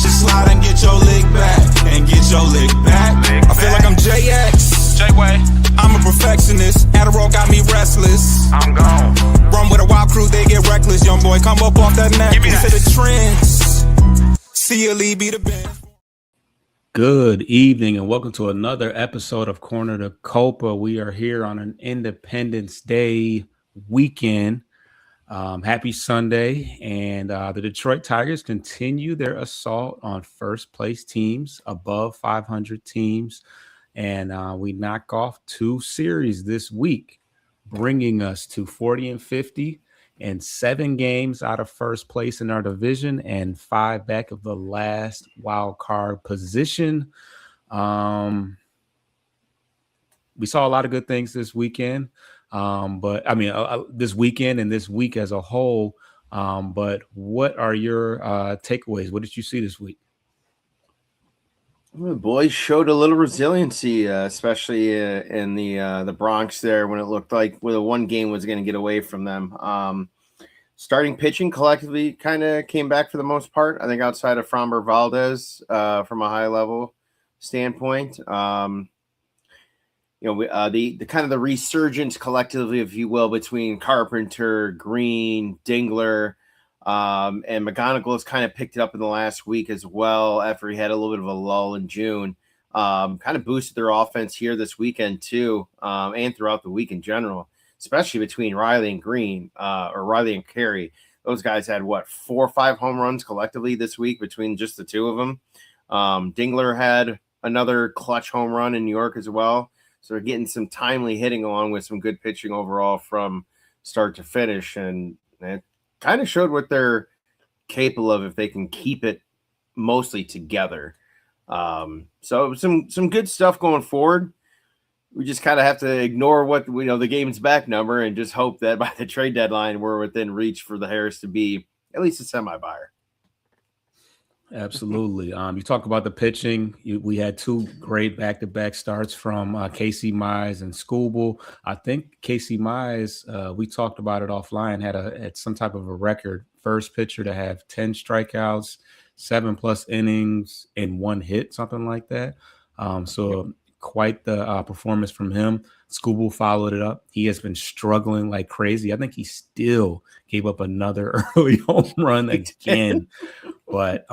should slide and get your lick back. And get your lick back. I feel like I'm JX. J-Way. I'm a perfectionist. Adderall got me restless. I'm gone. Run with a wild crew, they get reckless. Young boy, come up off that neck. Give me that. To the trends. See a lead, be the band. Good evening and welcome to another episode of Corner to Copa. We are here on an Independence Day weekend. Happy Sunday. And the Detroit Tigers continue their assault on first place teams, above 500 teams. And we knock off 2 series this week, bringing us to 40-50 and 7 games out of first place in our division and 5 back of the last wild card position. We saw a lot of good things this weekend, this weekend and this week as a whole. But what are your takeaways? What did you see this week? The boys showed a little resiliency, especially in the Bronx there when it looked like the one game was going to get away from them. Starting pitching collectively kind of came back for the most part. I think outside of Framber Valdez from a high level standpoint, the kind of the resurgence collectively, if you will, between Carpenter, Green, Dingler. And McGonigal has kind of picked it up in the last week as well after he had a little bit of a lull in June. Kind of boosted their offense here this weekend too, and throughout the week in general, especially between Riley and Green, or Riley and Carey. Those guys had 4 or 5 home runs collectively this week between just the 2 of them. Dingler had another clutch home run in New York as well. So they're getting some timely hitting along with some good pitching overall from start to finish. And it kind of showed what they're capable of if they can keep it mostly together. So some good stuff going forward. We just kind of have to ignore what the game's back number and just hope that by the trade deadline we're within reach for the Harris to be at least a semi-buyer. Absolutely. You talk about the pitching. We had 2 great back-to-back starts from Casey Mize and Skubal. I think Casey Mize, we talked about it offline, had some type of a record. First pitcher to have 10 strikeouts, 7+ innings, and 1 hit, something like that. So quite the performance from him. Skubal followed it up. He has been struggling like crazy. I think he still gave up another early home run again. But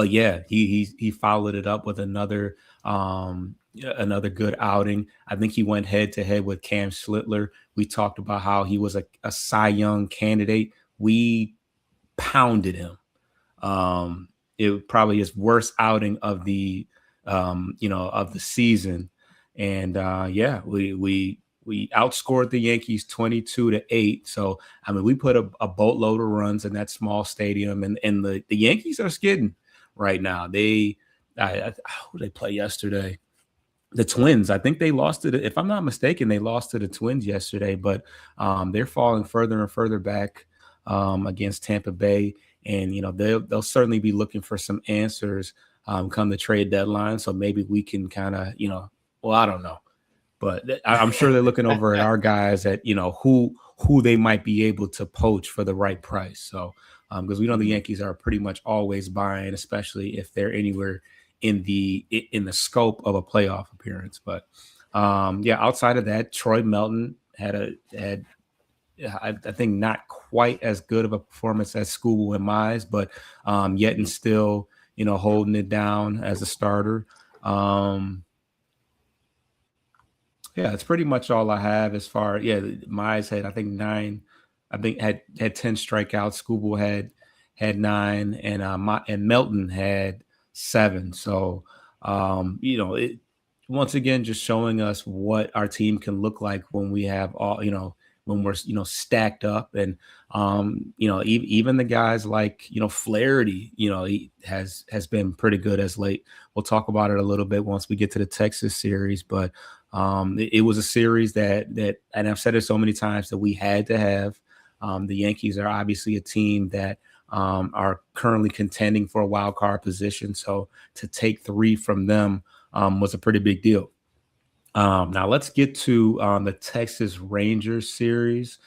yeah, he followed it up with another good outing. I think he went head to head with Cam Schlittler. We talked about how he was a Cy Young candidate. We pounded him. It was probably his worst outing of the of the season. And we outscored the Yankees 22-8. So, we put a boatload of runs in that small stadium, and the Yankees are skidding right now. Who did they play yesterday? The Twins. I think they lost it. If I'm not mistaken, they lost to the Twins yesterday, but they're falling further and further back against Tampa Bay. And, they'll certainly be looking for some answers come the trade deadline. So maybe we can kind of, I don't know. But I'm sure they're looking over at our guys at, who they might be able to poach for the right price. So because we know the Yankees are pretty much always buying, especially if they're anywhere in the scope of a playoff appearance. But outside of that, Troy Melton had I think not quite as good of a performance as Skubal and Mize, but yet and still, holding it down as a starter. It's pretty much all I have as far. Mize had, I think, 9. I think had 10 strikeouts. Skubal had 9, and Melton had 7. So, it once again just showing us what our team can look like when we have all, when we're stacked up, and even the guys like Flaherty, he has been pretty good as late. We'll talk about it a little bit once we get to the Texas series, but it was a series that and I've said it so many times that we had to have. The Yankees are obviously a team that are currently contending for a wild card position, so to take 3 from them was a pretty big deal. Now let's get to the Texas Rangers series.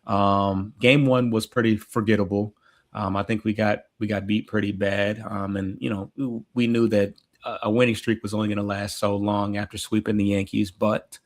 Game 1 was pretty forgettable. I think we got beat pretty bad. And we knew that a winning streak was only going to last so long after sweeping the Yankees, but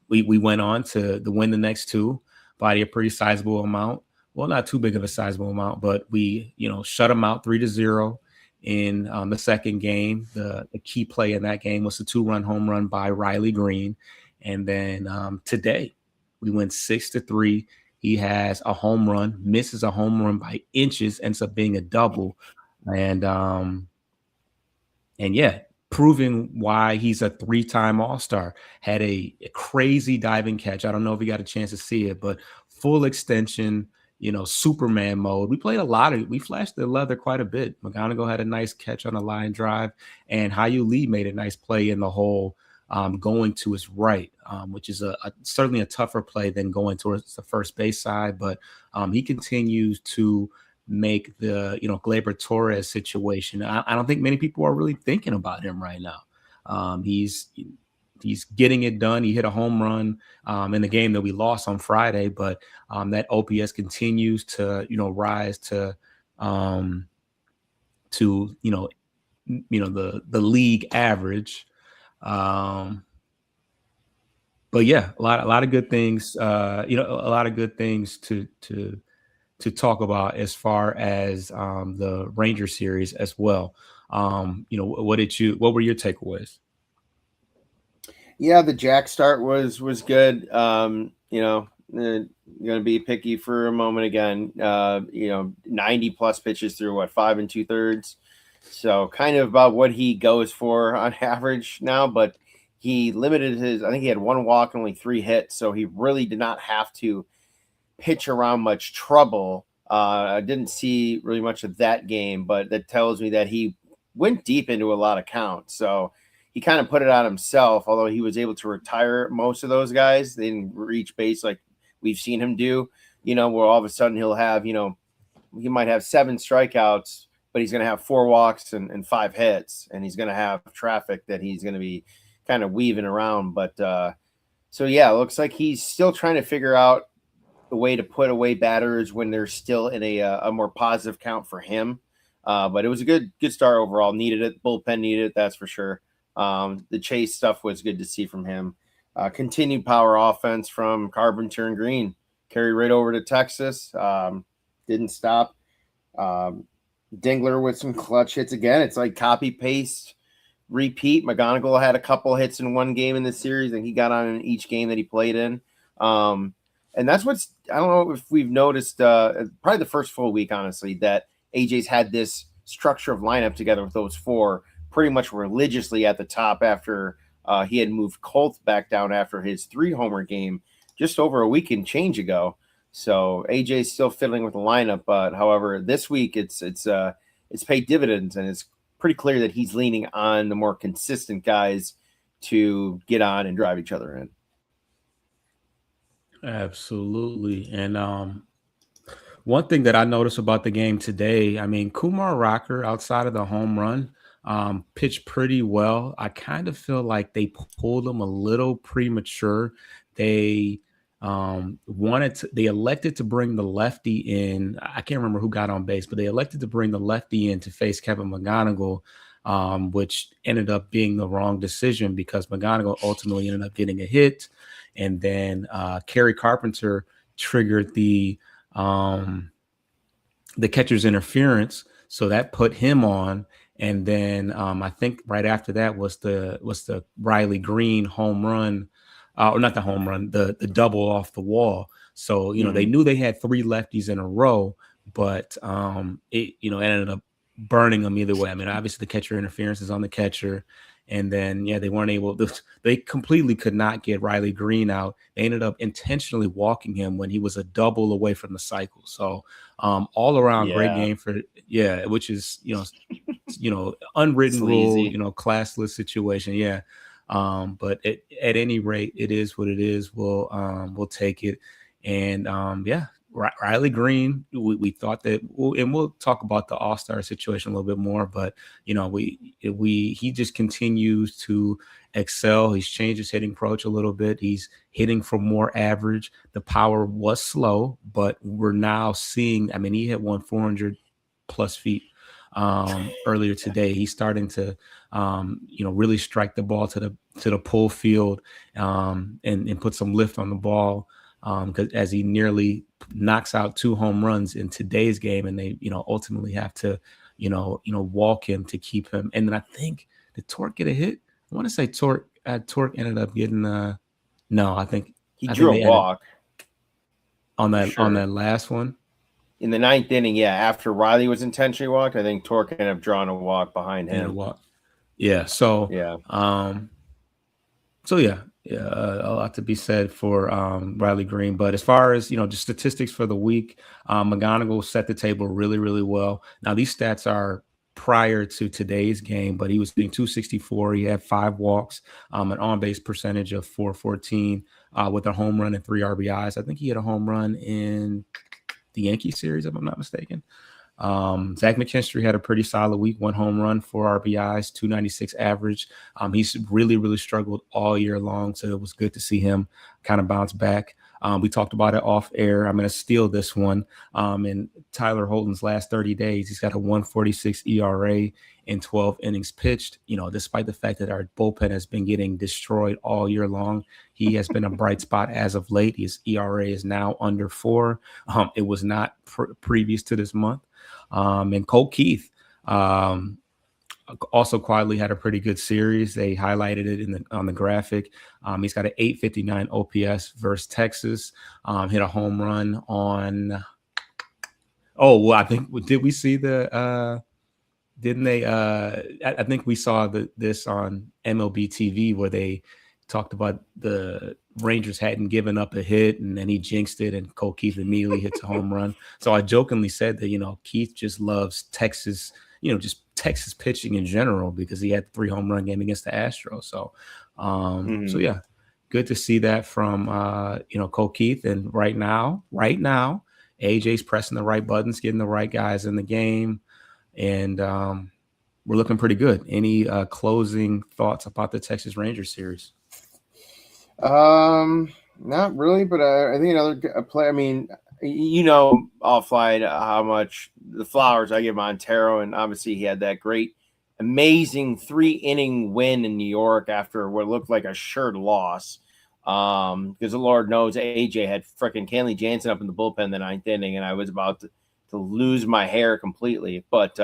we went on to win the next two by a pretty sizable amount. Well, not too big of a sizable amount, but we shut them out 3-0 in the second game. The key play in that game was the 2-run home run by Riley Green. And then today we went 6-3. He has a home run, misses a home run by inches, ends up being a double. And yeah, proving why he's a 3-time All-Star. Had a crazy diving catch. I don't know if you got a chance to see it, but full extension, Superman mode. We flashed the leather quite a bit. McGonigal had a nice catch on a line drive, and Hyu Lee made a nice play in the hole, going to his right, which is certainly a tougher play than going towards the first base side. But he continues to make the Gleyber Torres situation. I don't think many people are really thinking about him right now. He's getting it done. He hit a home run in the game that we lost on Friday, but that OPS continues to rise to the league average. But yeah, a lot of good things. A lot of good things to talk about as far as the Ranger series as well. What were your takeaways? Yeah, the Jack start was good. Going to be picky for a moment again. 90 plus pitches through 5 2/3. So kind of about what he goes for on average now, but he limited I think he had 1 walk and only 3 hits. So he really did not have to pitch around much trouble. I didn't see really much of that game, but that tells me that he went deep into a lot of counts. So he kind of put it on himself, although he was able to retire most of those guys. They didn't reach base like we've seen him do, where all of a sudden he'll have, he might have 7 strikeouts, but he's going to have 4 walks and 5 hits, and he's going to have traffic that he's going to be kind of weaving around. But so, yeah, it looks like he's still trying to figure out the way to put away batters when they're still in a more positive count for him. But it was a good start overall. Needed it. Bullpen needed it, that's for sure. The chase stuff was good to see from him. Continued power offense from Carpenter and Green. Carried right over to Texas. Didn't stop. Dingler with some clutch hits again. It's like copy, paste, repeat. McGonigal had a couple hits in one game in the series, and he got on in each game that he played in. And that's I don't know if we've noticed, probably the first full week, honestly, that AJ's had this structure of lineup together with those 4 pretty much religiously at the top after he had moved Colt back down after his 3-homer game just over a week and change ago. So AJ's still fiddling with the lineup, but however, this week it's paid dividends, and it's pretty clear that he's leaning on the more consistent guys to get on and drive each other in. Absolutely. And one thing that I noticed about the game today, I mean, Kumar Rocker, outside of the home run, pitched pretty well. I kind of feel like they pulled him a little premature. They elected to bring the lefty in. I can't remember who got on base, but they elected to bring the lefty in to face Kevin McGonigal, which ended up being the wrong decision because McGonigal ultimately ended up getting a hit. And then Kerry Carpenter triggered the catcher's interference, so that put him on. And then I think right after that was the Riley Green home run, or not the home run, the double off the wall. So they knew they had 3 lefties in a row, but it ended up burning them either way. I mean, obviously the catcher interference is on the catcher. And then, they weren't able to, they completely could not get Riley Green out. They ended up intentionally walking him when he was a double away from the cycle. So all around great game which is, unwritten rule, classless situation. Yeah. But at any rate, it is what it is. We'll take it. And Riley Green, we thought that, and we'll talk about the All-Star situation a little bit more, but he just continues to excel. He's changed his hitting approach a little bit. He's hitting for more average. The power was slow, but we're now seeing, I mean, he hit 400 plus feet earlier today. He's starting to really strike the ball to the pull field and put some lift on the ball, because as he nearly knocks out 2 home runs in today's game, and they ultimately have to walk him to keep him. And then I think, did Torque get a hit? I want to say Torque ended up getting no, I think he drew a walk on that last one. In the 9th inning, yeah, after Riley was intentionally walked, I think Torque ended up drawing a walk behind him. Yeah. So yeah. A lot to be said for Riley Green. But as far as just statistics for the week, McGonigal set the table really, really well. Now these stats are prior to today's game, but he was hitting 264. He had 5 walks, an on-base percentage of .414, with a home run and 3 RBIs. I think he had a home run in the Yankee series, if I'm not mistaken. Zach McKinstry had a pretty solid week, 1 home run, 4 RBIs, 296 average. He's really, really struggled all year long, so it was good to see him kind of bounce back. We talked about it off air. I'm going to steal this one. In Tyler Holton's last 30 days, he's got a 1.46 ERA in 12 innings pitched. Despite the fact that our bullpen has been getting destroyed all year long, he has been a bright spot as of late. His ERA is now under 4. It was not previous to this month. And Colt Keith also quietly had a pretty good series. They highlighted it on the graphic. He's got an 859 OPS versus Texas. Hit a home run on. I think, did we see the? Didn't they? I think we saw this on MLB TV where they talked about the Rangers hadn't given up a hit, and then he jinxed it, and Colt Keith immediately hits a home run. So I jokingly said that Keith just loves Texas, just Texas pitching in general, because he had the 3 home run game against the Astros. So, So yeah, good to see that from Colt Keith. And right now, AJ's pressing the right buttons, getting the right guys in the game, and we're looking pretty good. Any closing thoughts about the Texas Rangers series? Not really, but I think another play. I mean, offline how much the flowers I give Montero, and obviously he had that great, amazing 3-inning win in New York after what looked like a sure loss. Because the Lord knows AJ had freaking Kenley Jansen up in the bullpen in the 9th inning, and I was about to lose my hair completely. But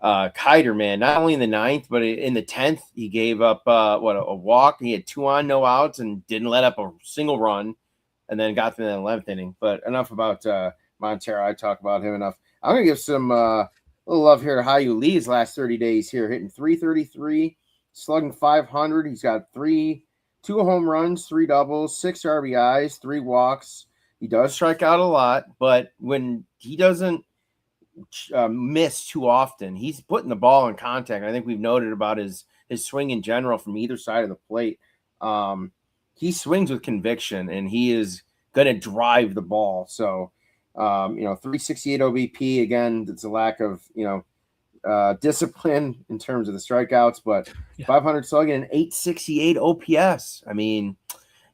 Kiter, man, not only in the 9th, but in the 10th, he gave up a walk. He had 2 on, no outs, and didn't let up a single run, and then got to the 11th inning. But enough about Montero. I talk about him enough. I'm going to give some little love here to Hyu Lee's last 30 days here, hitting .333, slugging .500. He's got 2 home runs, 3 doubles, 6 RBIs, 3 walks. He does strike out a lot, but when he doesn't miss too often, he's putting the ball in contact. I think we've noted about his swing in general from either side of the plate. He swings with conviction, and he is going to drive the ball. So, 368 OBP, again, it's a lack of, discipline in terms of the strikeouts, but 500 slugging and 868 OPS. I mean,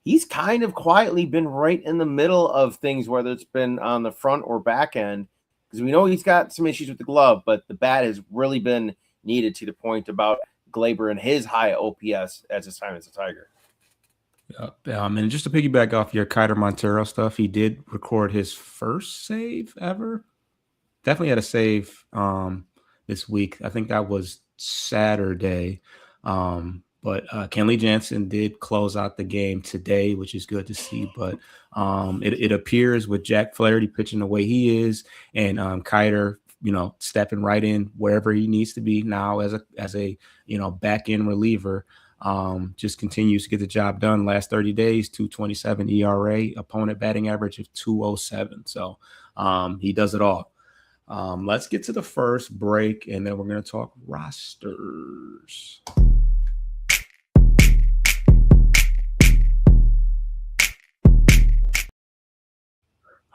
he's kind of quietly been right in the middle of things, whether it's been on the front or back end, because we know he's got some issues with the glove, but the bat has really been needed, to the point about Glaber and his high OPS as his time as a Tiger. And just to piggyback off your Kiter Montero stuff, he did record his first save ever. Definitely had a save this week. I think that was Saturday. But Kenley Jansen did close out the game today, which is good to see. But it appears with Jack Flaherty pitching the way he is, and Kiter, stepping right in wherever he needs to be now as a back end reliever, just continues to get the job done. Last 30 days, 2.27 ERA, opponent batting average of 2.07. So he does it all. Let's get to the first break, and then we're going to talk rosters.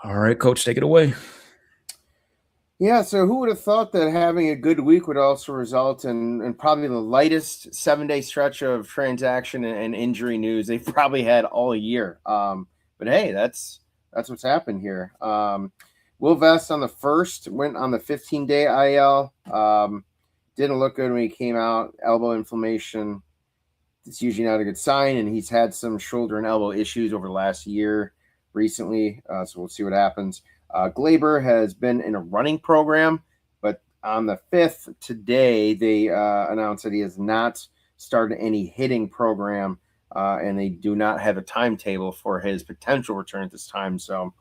All right, Coach, take it away. Yeah, so who would have thought that having a good week would also result in probably the lightest 7-day stretch of transaction and injury news they've probably had all year. But hey, that's what's happened here. Will Vest on the 1st went on the 15-day IL. Didn't look good when he came out. Elbow inflammation. It's usually not a good sign, and he's had some shoulder and elbow issues over the last year recently. So we'll see what happens. Glaber has been in a running program, but on the 5th today, they announced that he has not started any hitting program, and they do not have a timetable for his potential return at this time. So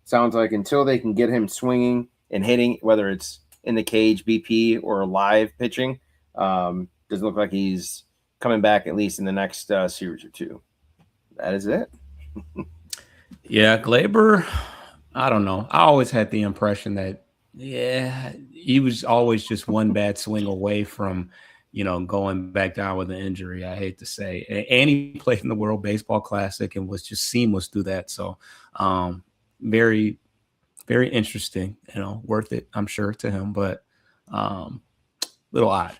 sounds like until they can get him swinging and hitting, whether it's in the cage, BP, or live pitching, doesn't look like he's coming back at least in the next series or two. That is it. Yeah, Glaber, I don't know. I always had the impression that, he was always just one bad swing away from, going back down with an injury. I hate to say. And he played in the World Baseball Classic and was just seamless through that. So very, very interesting, worth it, I'm sure, to him, but little odd.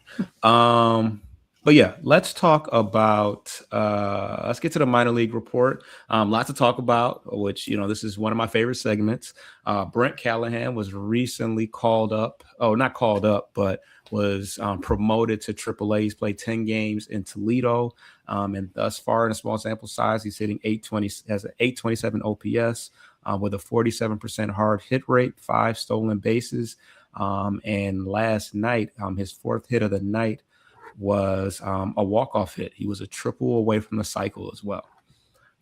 But yeah, let's talk about let's get to the minor league report. Lots to talk about, which, this is one of my favorite segments. Brent Callahan was recently not called up, but was promoted to AAA. He's played 10 games in Toledo. And thus far, in a small sample size, he's hitting 820, has an 827 OPS with a 47% hard hit rate, 5 stolen bases. And last night, his 4th hit of the night was a walk-off hit. He was a triple away from the cycle as well.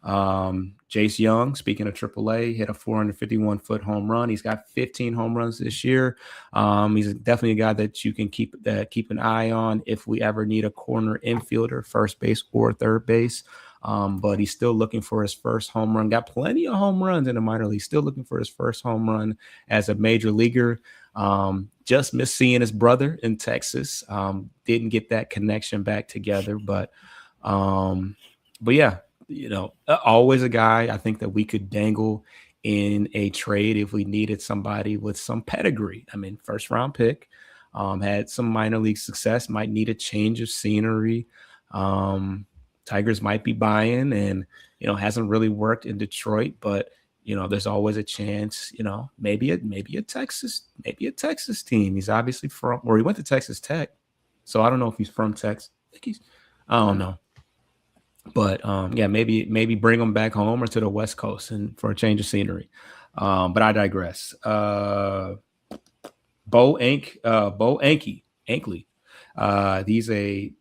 Jace Young, speaking of AAA, hit a 451-foot home run. He's got 15 home runs this year. He's definitely a guy that you can keep an eye on if we ever need a corner infielder, first base or third base. But he's still looking for his first home run. Got plenty of home runs in the minor league. Still looking for his first home run as a major leaguer. Just missed seeing his brother in Texas. Didn't get that connection back together, but yeah, always a guy I think that we could dangle in a trade if we needed somebody with some pedigree. I mean, 1st round pick, had some minor league success, might need a change of scenery. Tigers might be buying and, hasn't really worked in Detroit, but there's always a chance, maybe a Texas team. He's obviously he went to Texas Tech. So I don't know if he's from Texas. I don't know. But maybe bring him back home or to the West Coast and for a change of scenery. But I digress. Bo Ankley. He's a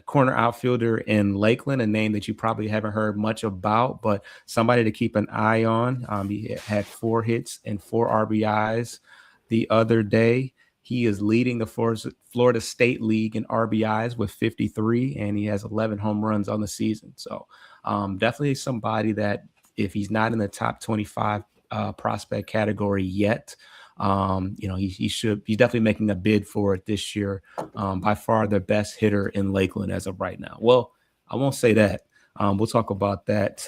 corner outfielder in Lakeland, a name that you probably haven't heard much about, but somebody to keep an eye on. He had 4 hits and 4 RBIs the other day. He is leading the Florida State League in RBIs with 53, and he has 11 home runs on the season. So definitely somebody that if he's not in the top 25 prospect category yet, he's definitely making a bid for it this year. By far the best hitter in Lakeland as of right now. Well, I won't say that. We'll talk about that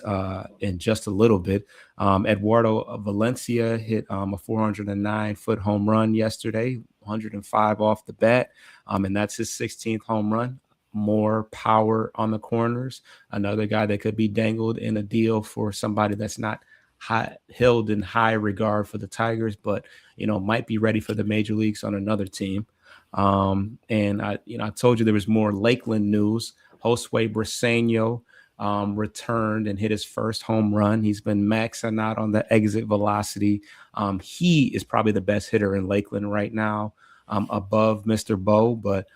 in just a little bit. Eduardo Valencia hit a 409-foot home run yesterday, 105 off the bat, and that's his 16th home run. More power on the corners. Another guy that could be dangled in a deal for somebody that's not held in high regard for the Tigers, but might be ready for the major leagues on another team. And I told you there was more Lakeland news. Josue Briseño returned and hit his first home run. He's been maxing out on the exit velocity. He is probably the best hitter in Lakeland right now, above Mr. Bo, but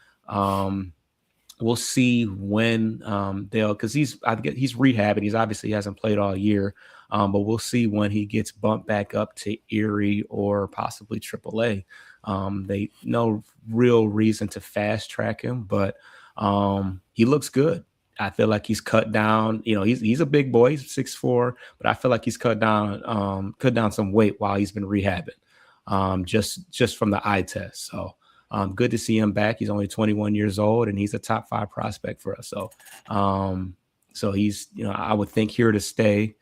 we'll see when because he's rehabbing. He's obviously hasn't played all year, but we'll see when he gets bumped back up to Erie or possibly AAA. They no real reason to fast track him, but he looks good. I feel like he's cut down. He's a big boy, he's 6'4", but I feel like he's cut down some weight while he's been rehabbing, just from the eye test. So good to see him back. He's only 21 years old, and he's a top 5 prospect for us. So he's I would think here to stay,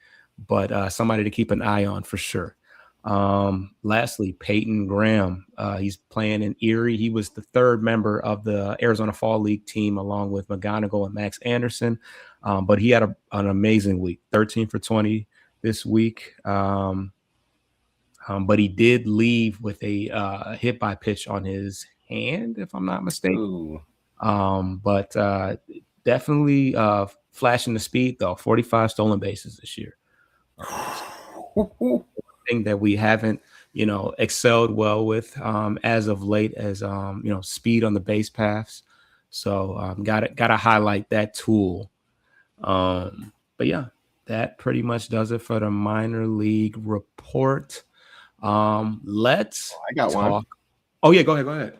but somebody to keep an eye on for sure. Lastly, Peyton Graham. He's playing in Erie. He was the third member of the Arizona Fall League team, along with McGonigal and Max Anderson. But he had an amazing week, 13 for 20 this week. But he did leave with a hit by pitch on his hand, if I'm not mistaken. But definitely flashing the speed, though. 45 stolen bases this year. Thing that we haven't, excelled well with as of late, as speed on the base paths. So gotta highlight that tool. But yeah, that pretty much does it for the minor league report. Let's I got talk. one. Oh yeah, go ahead.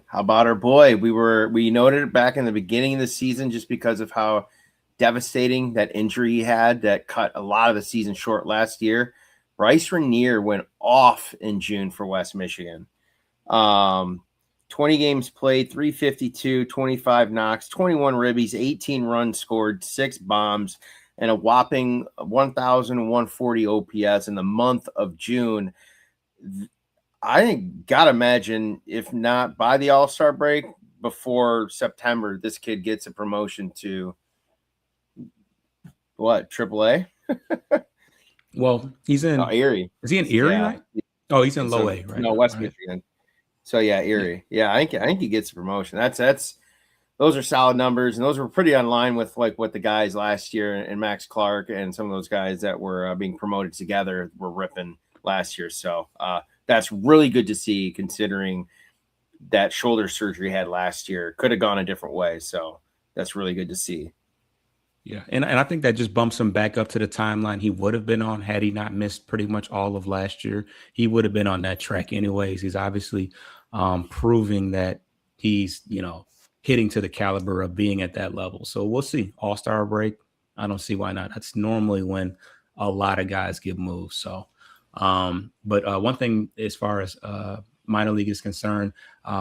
How about our boy? We noted it back in the beginning of the season just because of how devastating that injury he had that cut a lot of the season short last year. Bryce Renier went off in June for West Michigan. 20 games played, 352, 25 knocks, 21 ribbies, 18 runs scored, 6 bombs, and a whopping 1,140 OPS in the month of June. I gotta imagine, if not by the All-Star break, before September, this kid gets a promotion to what, AAA? Well, he's in Erie. Is he in Erie, right? Oh, he's in Low A, right? No, West Michigan. So yeah, Erie. Yeah, I think he gets a promotion. Those are solid numbers, and those were pretty on line with like what the guys last year and Max Clark and some of those guys that were being promoted together were ripping last year. So that's really good to see, considering that shoulder surgery he had last year. Could have gone a different way. So that's really good to see. Yeah, and I think that just bumps him back up to the timeline he would have been on had he not missed pretty much all of last year. He would have been on that track anyways. He's obviously proving that he's, hitting to the caliber of being at that level. So we'll see. All-Star break, I don't see why not. That's normally when a lot of guys get moved. So, but one thing as far as minor league is concerned,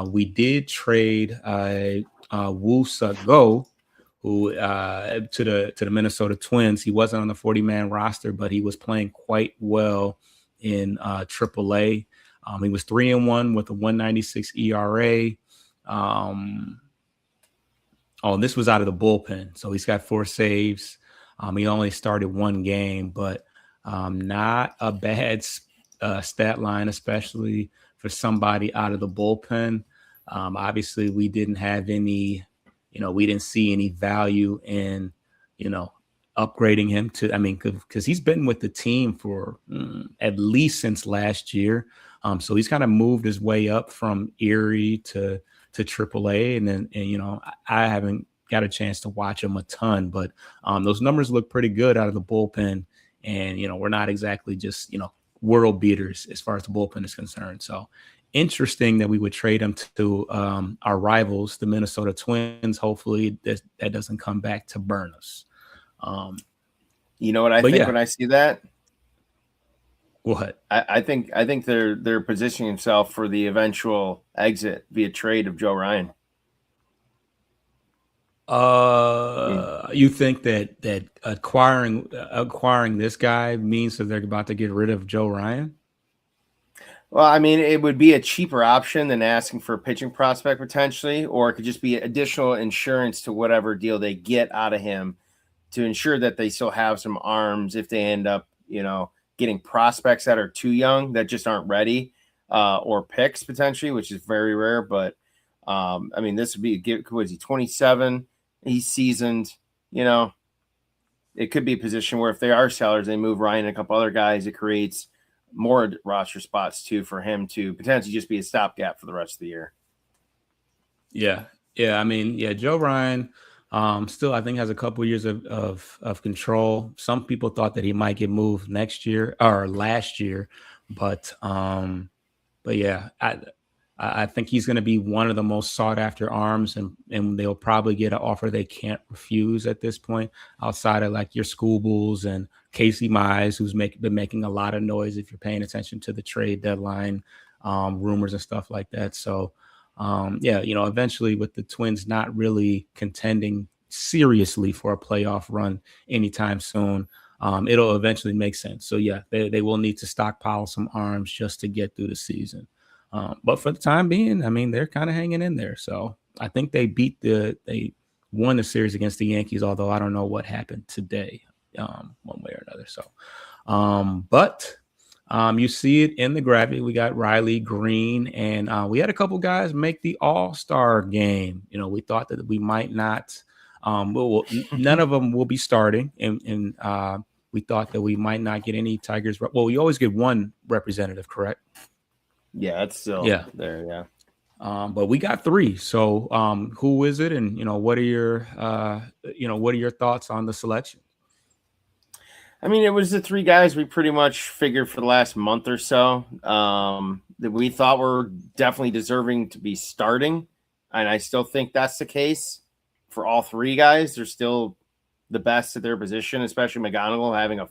we did trade Woo Suk-go, who to the Minnesota Twins. He wasn't on the 40-man roster, but he was playing quite well in AAA. He was 3-1 with a 1.96 ERA. And this was out of the bullpen, so he's got 4 saves. He only started 1 game, but not a bad stat line, especially for somebody out of the bullpen. Obviously, we didn't have any. We didn't see any value in, upgrading him because he's been with the team for at least since last year. So he's kind of moved his way up from Erie to AAA. And I haven't got a chance to watch him a ton, but those numbers look pretty good out of the bullpen. And, we're not exactly just, world beaters as far as the bullpen is concerned. So interesting that we would trade him to our rivals, the Minnesota Twins. Hopefully that doesn't come back to burn us. You know what I think when I see that? What? I think they're positioning himself for the eventual exit via trade of Joe Ryan. You think that acquiring this guy means that they're about to get rid of Joe Ryan? Well, I mean, it would be a cheaper option than asking for a pitching prospect potentially, or it could just be additional insurance to whatever deal they get out of him to ensure that they still have some arms if they end up, getting prospects that are too young, that just aren't ready, or picks potentially, which is very rare. But this would be, was he 27? He's seasoned, it could be a position where if they are sellers, they move Ryan and a couple other guys. It creates more roster spots too for him to potentially just be a stopgap for the rest of the year. Yeah. Joe Ryan still, I think, has a couple years of control. Some people thought that he might get moved next year or last year, but yeah, I think he's going to be one of the most sought after arms, and they'll probably get an offer they can't refuse at this point, outside of like your Skubals and Casey Mize, who's been making a lot of noise if you're paying attention to the trade deadline rumors and stuff like that. So eventually with the Twins not really contending seriously for a playoff run anytime soon, it'll eventually make sense. So yeah, they will need to stockpile some arms just to get through the season. But for the time being, I mean, they're kind of hanging in there. So I think they won the series against the Yankees, although I don't know what happened today, one way or another. So, but you see it in the graphic. We got Riley Green, and we had a couple guys make the All-Star game. You know, we thought that we might not. None of them will be starting, and we thought that we might not get any Tigers. Well, we always get one representative, correct? Yeah, it's still there. Yeah. But we got 3. So who is it? And, what are your thoughts on the selection? I mean, it was the 3 guys we pretty much figured for the last month or so that we thought were definitely deserving to be starting. And I still think that's the case for all 3 guys. They're still the best at their position, especially McGonigal having a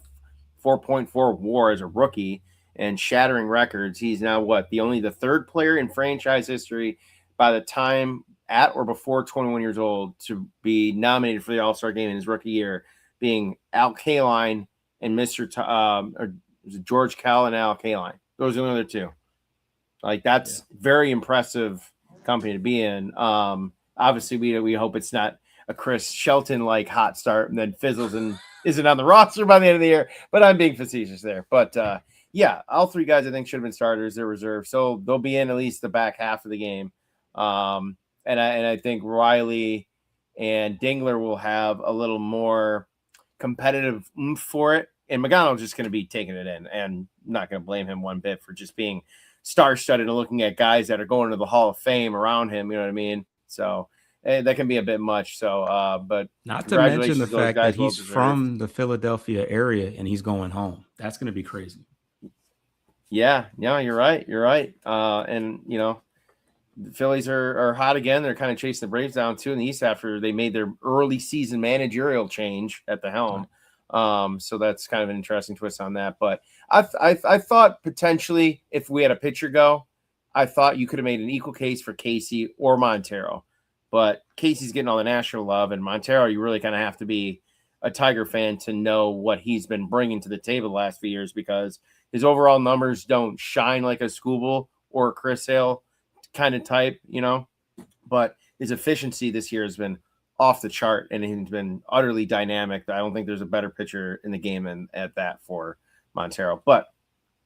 4.4 WAR as a rookie and shattering records. He's now only the 3rd player in franchise history by the time at or before 21 years old to be nominated for the All-Star game in his rookie year, being Al Kaline and or was it George Kell and Al Kaline. Those are the other 2. Like, that's very impressive company to be in. Obviously we hope it's not a Chris Shelton like hot start and then fizzles and isn't on the roster by the end of the year, but I'm being facetious there. But yeah, all 3 guys I think should have been starters. They're reserved, so they'll be in at least the back half of the game. And I think Riley and Dingler will have a little more competitive oomph for it. And McGonigal's just going to be taking it in, and I'm not going to blame him one bit for just being star-studded and looking at guys that are going to the Hall of Fame around him. You know what I mean? So that can be a bit much. So, but not to mention the fact that he's from the Philadelphia area and he's going home. That's going to be crazy. Yeah, you're right. And the Phillies are hot again. They're kind of chasing the Braves down too in the East after they made their early season managerial change at the helm. So that's kind of an interesting twist on that. But I thought potentially if we had a pitcher go, I thought you could have made an equal case for Casey or Montero. But Casey's getting all the national love, and Montero, you really kind of have to be a Tiger fan to know what he's been bringing to the table the last few years, because his overall numbers don't shine like a Skubal or a Chris Sale kind of type, but his efficiency this year has been off the chart, and he's been utterly dynamic. I don't think there's a better pitcher in the game and at that for Montero, but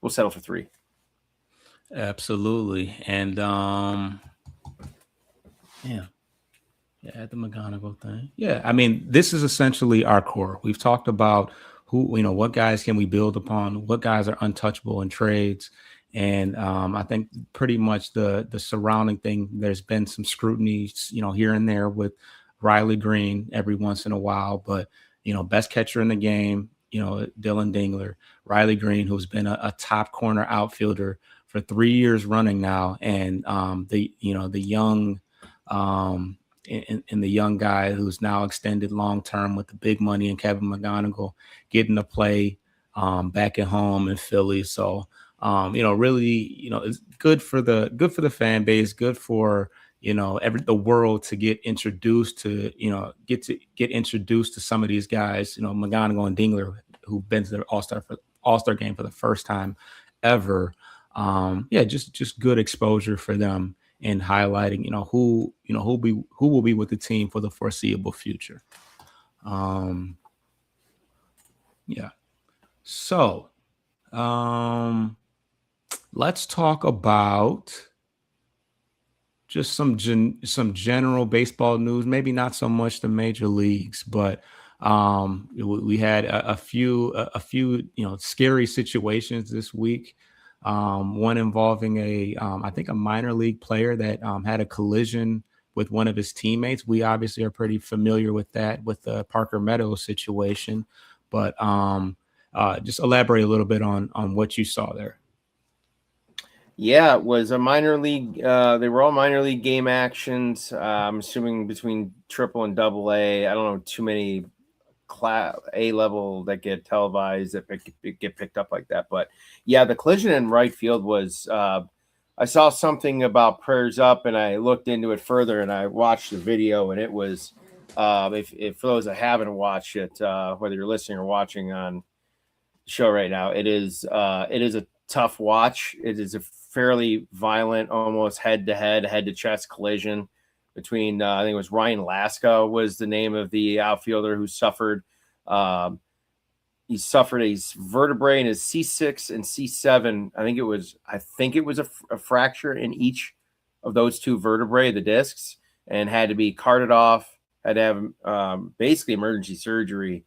we'll settle for 3. Absolutely. And the McGonigal thing. Yeah, I mean, this is essentially our core. We've talked about what guys can we build upon, what guys are untouchable in trades. And I think pretty much the surrounding thing, there's been some scrutiny, here and there with Riley Green every once in a while, but, best catcher in the game, Dylan Dingler, Riley Green, who's been a top corner outfielder for 3 years running now. And the young and the young guy who's now extended long-term with the big money, and Kevin McGonigal getting to play back at home in Philly. So, really, it's good for the fan base, good for, the world to get introduced to, get introduced to some of these guys, McGonigal and Dingler, who've been to the All-Star game for the first time ever. Just good exposure for them, and highlighting, who will be with the team for the foreseeable future. So, let's talk about just some general baseball news. Maybe not so much the major leagues, but we had a few scary situations this week. One involving I think a minor league player that had a collision with one of his teammates. We obviously are pretty familiar with that, with the Parker Meadows situation, but just elaborate a little bit on what you saw there. Yeah, it was a minor league. They were all minor league game actions. I'm assuming between triple and double A. I don't know too many class A level that get televised that get picked up like that. But yeah, the collision in right field was, I saw something about prayers up, and I looked into it further, and I watched the video, and it was, if for those that haven't watched it, whether you're listening or watching on show right now. It is a tough watch. It is a fairly violent, almost head to chest collision between I think it was Ryan Laska was the name of the outfielder who suffered. He suffered a vertebrae in his C6 and C7. I think it was a fracture in each of those two vertebrae, the discs, and had to be carted off. Had to have basically emergency surgery.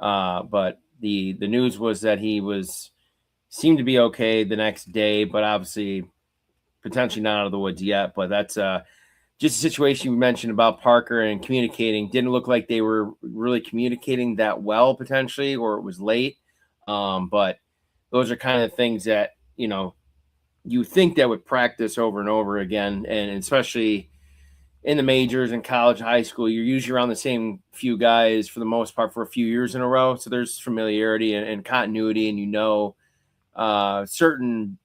But the news was that he seemed to be okay the next day, but obviously potentially not out of the woods yet. But that's just a situation you mentioned about Parker and communicating. Didn't look like they were really communicating that well, potentially, or it was late. But those are kind of things that, you think that would practice over and over again. And especially in the majors and college, high school, you're usually around the same few guys for the most part for a few years in a row. So there's familiarity and continuity, and certain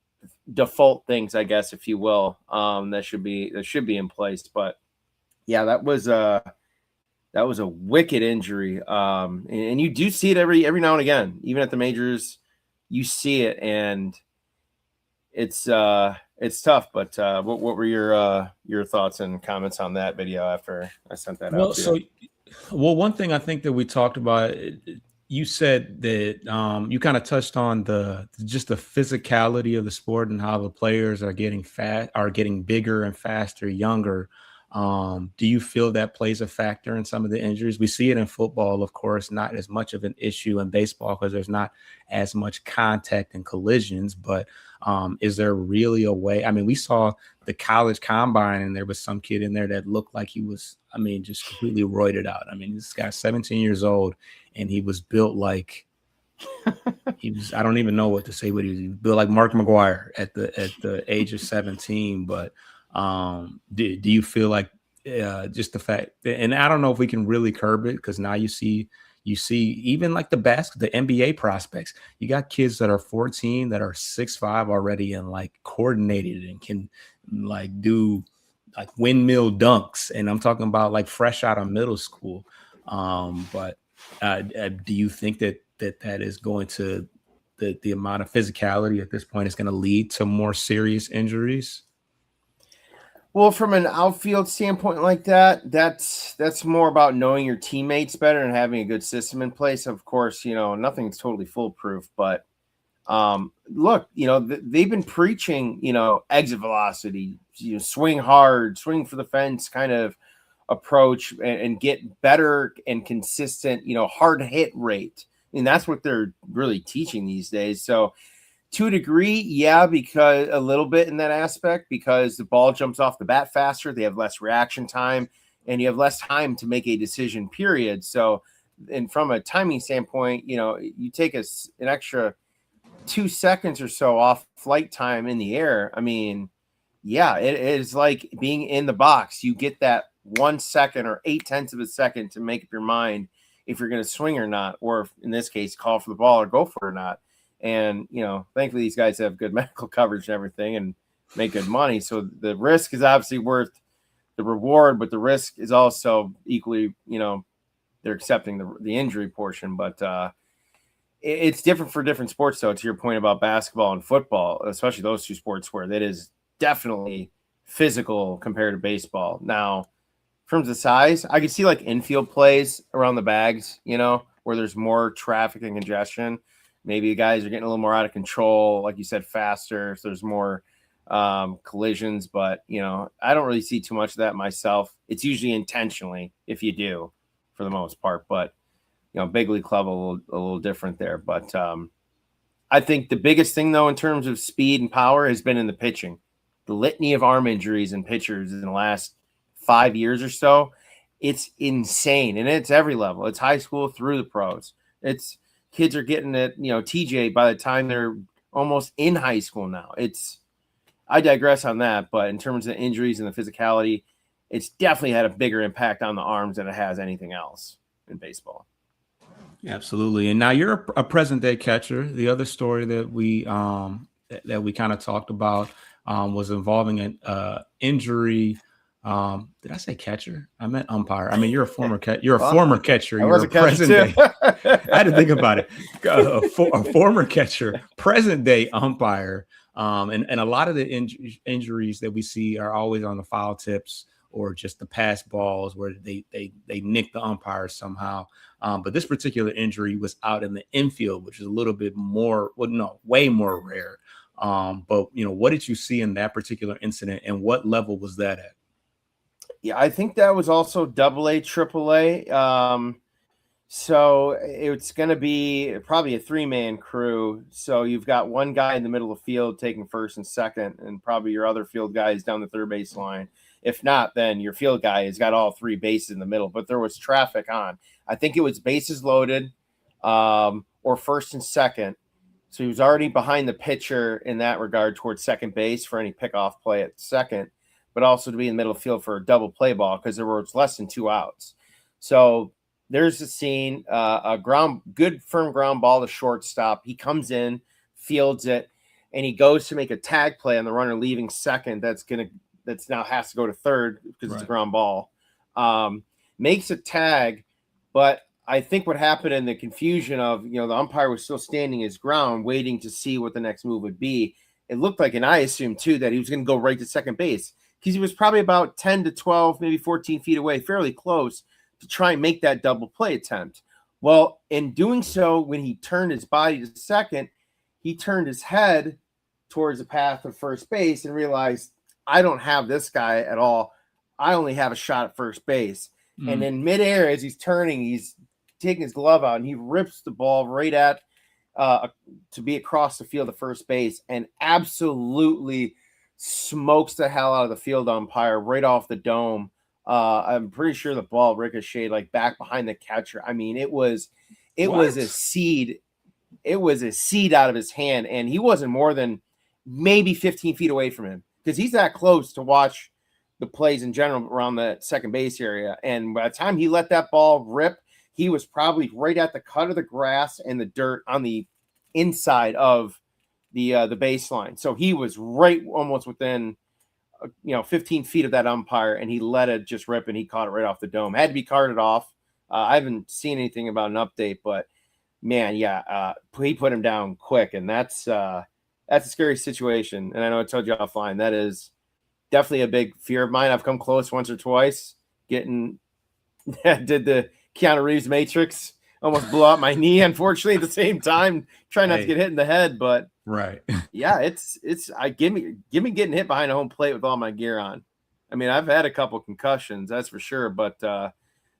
default things, I guess, if you will, that should be in place. But yeah, that was a wicked injury. And you do see it every now and again, even at the majors, you see it, and it's tough. But what were your thoughts and comments on that video after I sent that out to you? One thing I think that we talked about, you said that you kind of touched on just the physicality of the sport and how the players are getting bigger and faster, younger. Do you feel that plays a factor in some of the injuries? We see it in football, of course, not as much of an issue in baseball because there's not as much contact and collisions. But is there really a way? I mean, we saw the college combine, and there was some kid in there that looked like he was, just completely roided out. This guy's 17 years old, and he was built like I don't even know what to say, but he was built like Mark McGwire at the age of 17. But do you feel like just the fact, and I don't know if we can really curb it, because now you see even like the NBA prospects, you got kids that are 14 that are 6'5" already and like coordinated and can like do like windmill dunks, and I'm talking about like fresh out of middle school. But do you think that is going to the amount of physicality at this point is going to lead to more serious injuries? Well, from an outfield standpoint like that's more about knowing your teammates better and having a good system in place. Of course, nothing's totally foolproof, but look, they've been preaching, exit velocity, swing hard, swing for the fence kind of approach, and get better and consistent, hard hit rate. And that's what they're really teaching these days. So to a degree, yeah, because a little bit in that aspect, because the ball jumps off the bat faster, they have less reaction time, and you have less time to make a decision, period. So, and from a timing standpoint, you take an extra 2 seconds or so off flight time in the air. Yeah, it is like being in the box. You get that 1 second or 0.8 of a second to make up your mind if you're going to swing or not, or if, in this case, call for the ball or go for it or not. And, thankfully these guys have good medical coverage and everything and make good money. So the risk is obviously worth the reward, but the risk is also equally, they're accepting the injury portion. But it's different for different sports, though, to your point about basketball and football, especially those two sports where that is definitely physical compared to baseball. Now, in terms of size, I can see like infield plays around the bags, where there's more traffic and congestion. Maybe the guys are getting a little more out of control, like you said, faster. So there's more collisions, but I don't really see too much of that myself. It's usually intentionally, if you do, for the most part. But big league club a little different there. But I think the biggest thing, though, in terms of speed and power, has been in the pitching. The litany of arm injuries in pitchers in the last 5 years or so, it's insane, and it's every level. It's high school through the pros. It's kids are getting it, TJ by the time they're almost in high school now. I digress on that, but in terms of injuries and the physicality, it's definitely had a bigger impact on the arms than it has anything else in baseball. Absolutely. And now you're a present day catcher. The other story that we kind of talked about was involving an injury Did I say catcher? I meant umpire. I mean, you're a former you're a Well, former catcher. I You're was a a catcher present too. day. I had to think about it. A former catcher, present day umpire. And a lot of the injuries that we see are always on the foul tips or just the pass balls where they nick the umpire somehow. But this particular injury was out in the infield, which is a little bit more, way more rare. But what did you see in that particular incident, and what level was that at? Yeah, I think that was also AA, AAA. So it's going to be probably a 3-man crew. So you've got one guy in the middle of the field taking first and second, and probably your other field guy is down the third base line. If not, then your field guy has got all 3 bases in the middle. But there was traffic on. I think it was bases loaded or first and second. So he was already behind the pitcher in that regard towards second base for any pickoff play at second, but also to be in the middle of the field for a double play ball because there was less than 2 outs. So there's a scene, good firm ground ball to shortstop. He comes in, fields it, and he goes to make a tag play on the runner leaving second. That's now has to go to third because it's a ground ball. Makes a tag, but I think what happened in the confusion of, the umpire was still standing his ground, waiting to see what the next move would be. It looked like, and I assumed too, that he was going to go right to second base because he was probably about 10 to 12, maybe 14 feet away, fairly close to try and make that double play attempt. Well, in doing so, when he turned his body to second, he turned his head towards the path of first base and realized, I don't have this guy at all. I only have a shot at first base. And in midair, as he's turning, he's taking his glove out and he rips the ball right at to be across the field of first base and absolutely smokes the hell out of the field umpire right off the dome. I'm pretty sure the ball ricocheted like back behind the catcher. I mean, it was a seed. It was a seed out of his hand, and he wasn't more than maybe 15 feet away from him because he's that close to watch the plays in general around the second base area. And by the time he let that ball rip, he was probably right at the cut of the grass and the dirt on the inside of the baseline. So he was right almost within 15 feet of that umpire, and he let it just rip, and he caught it right off the dome. Had to be carted off. I haven't seen anything about an update, but man, he put him down quick, and that's a scary situation. And I know I told you offline, that is definitely a big fear of mine. I've come close once or twice did the Keanu Reeves Matrix, almost blew out my knee, unfortunately, at the same time, trying not to get hit in the head, but right. Yeah, give me getting hit behind a home plate with all my gear on. I mean, I've had a couple concussions, that's for sure, but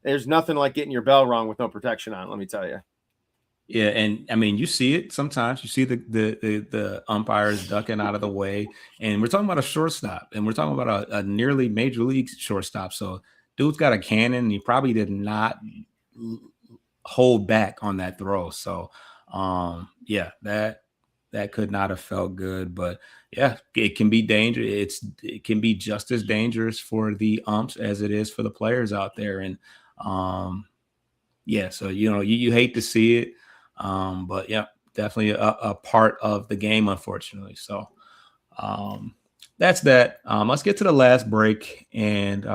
there's nothing like getting your bell rung with no protection on, let me tell you. Yeah, and I mean, you see it sometimes. You see the umpires ducking out of the way, and we're talking about a shortstop, and we're talking about a nearly major league shortstop. So, dude's got a cannon, and he probably did not hold back on that throw. So, that could not have felt good. But yeah, it can be dangerous. It can be just as dangerous for the umps as it is for the players out there. And so you hate to see it. But yeah, definitely a part of the game, unfortunately. So that's that. Let's get to the last break, and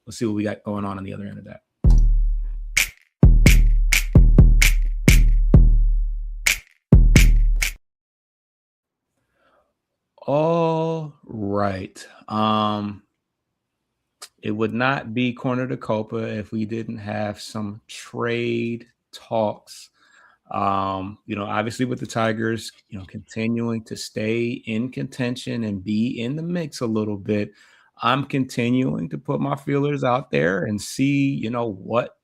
let's see what we got going on the other end of that. All right. It would not be Corner to Copa if we didn't have some trade talks. Obviously with the Tigers, continuing to stay in contention and be in the mix a little bit, I'm continuing to put my feelers out there and see, what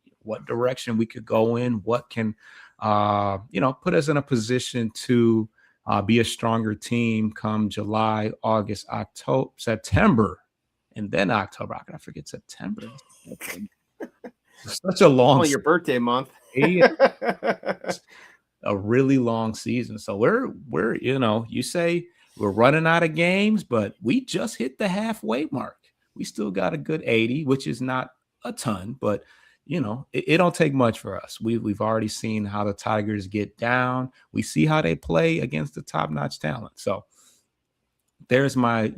direction we could go in, what can, put us in a position to be a stronger team come July, August, October, September, and then October. How could I forget September? Such a long your birthday month. A really long season. So we're you say we're running out of games, but we just hit the halfway mark. We still got a good 80, which is not a ton, but it don't take much for us. We've already seen how the Tigers get down. We see how they play against the top-notch talent. So there's my,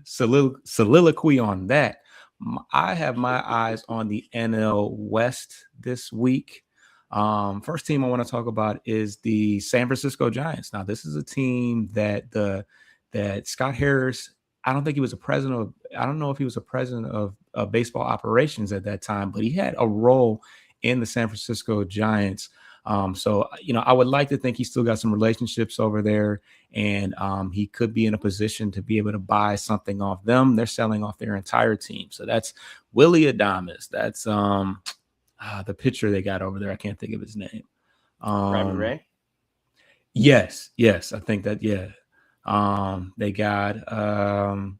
soliloquy on that. I have my eyes on the NL West this week. First team I want to talk about is the San Francisco Giants. Now, this is a team that Scott Harris, I don't think he was a president of, I don't know if he was a president of baseball operations at that time, but he had a role in the San Francisco Giants. I would like to think he still got some relationships over there, and he could be in a position to be able to buy something off them. They're selling off their entire team. So that's Willie Adames. That's the pitcher they got over there. I can't think of his name. Robbie Ray? Yes. I think that, yeah. They got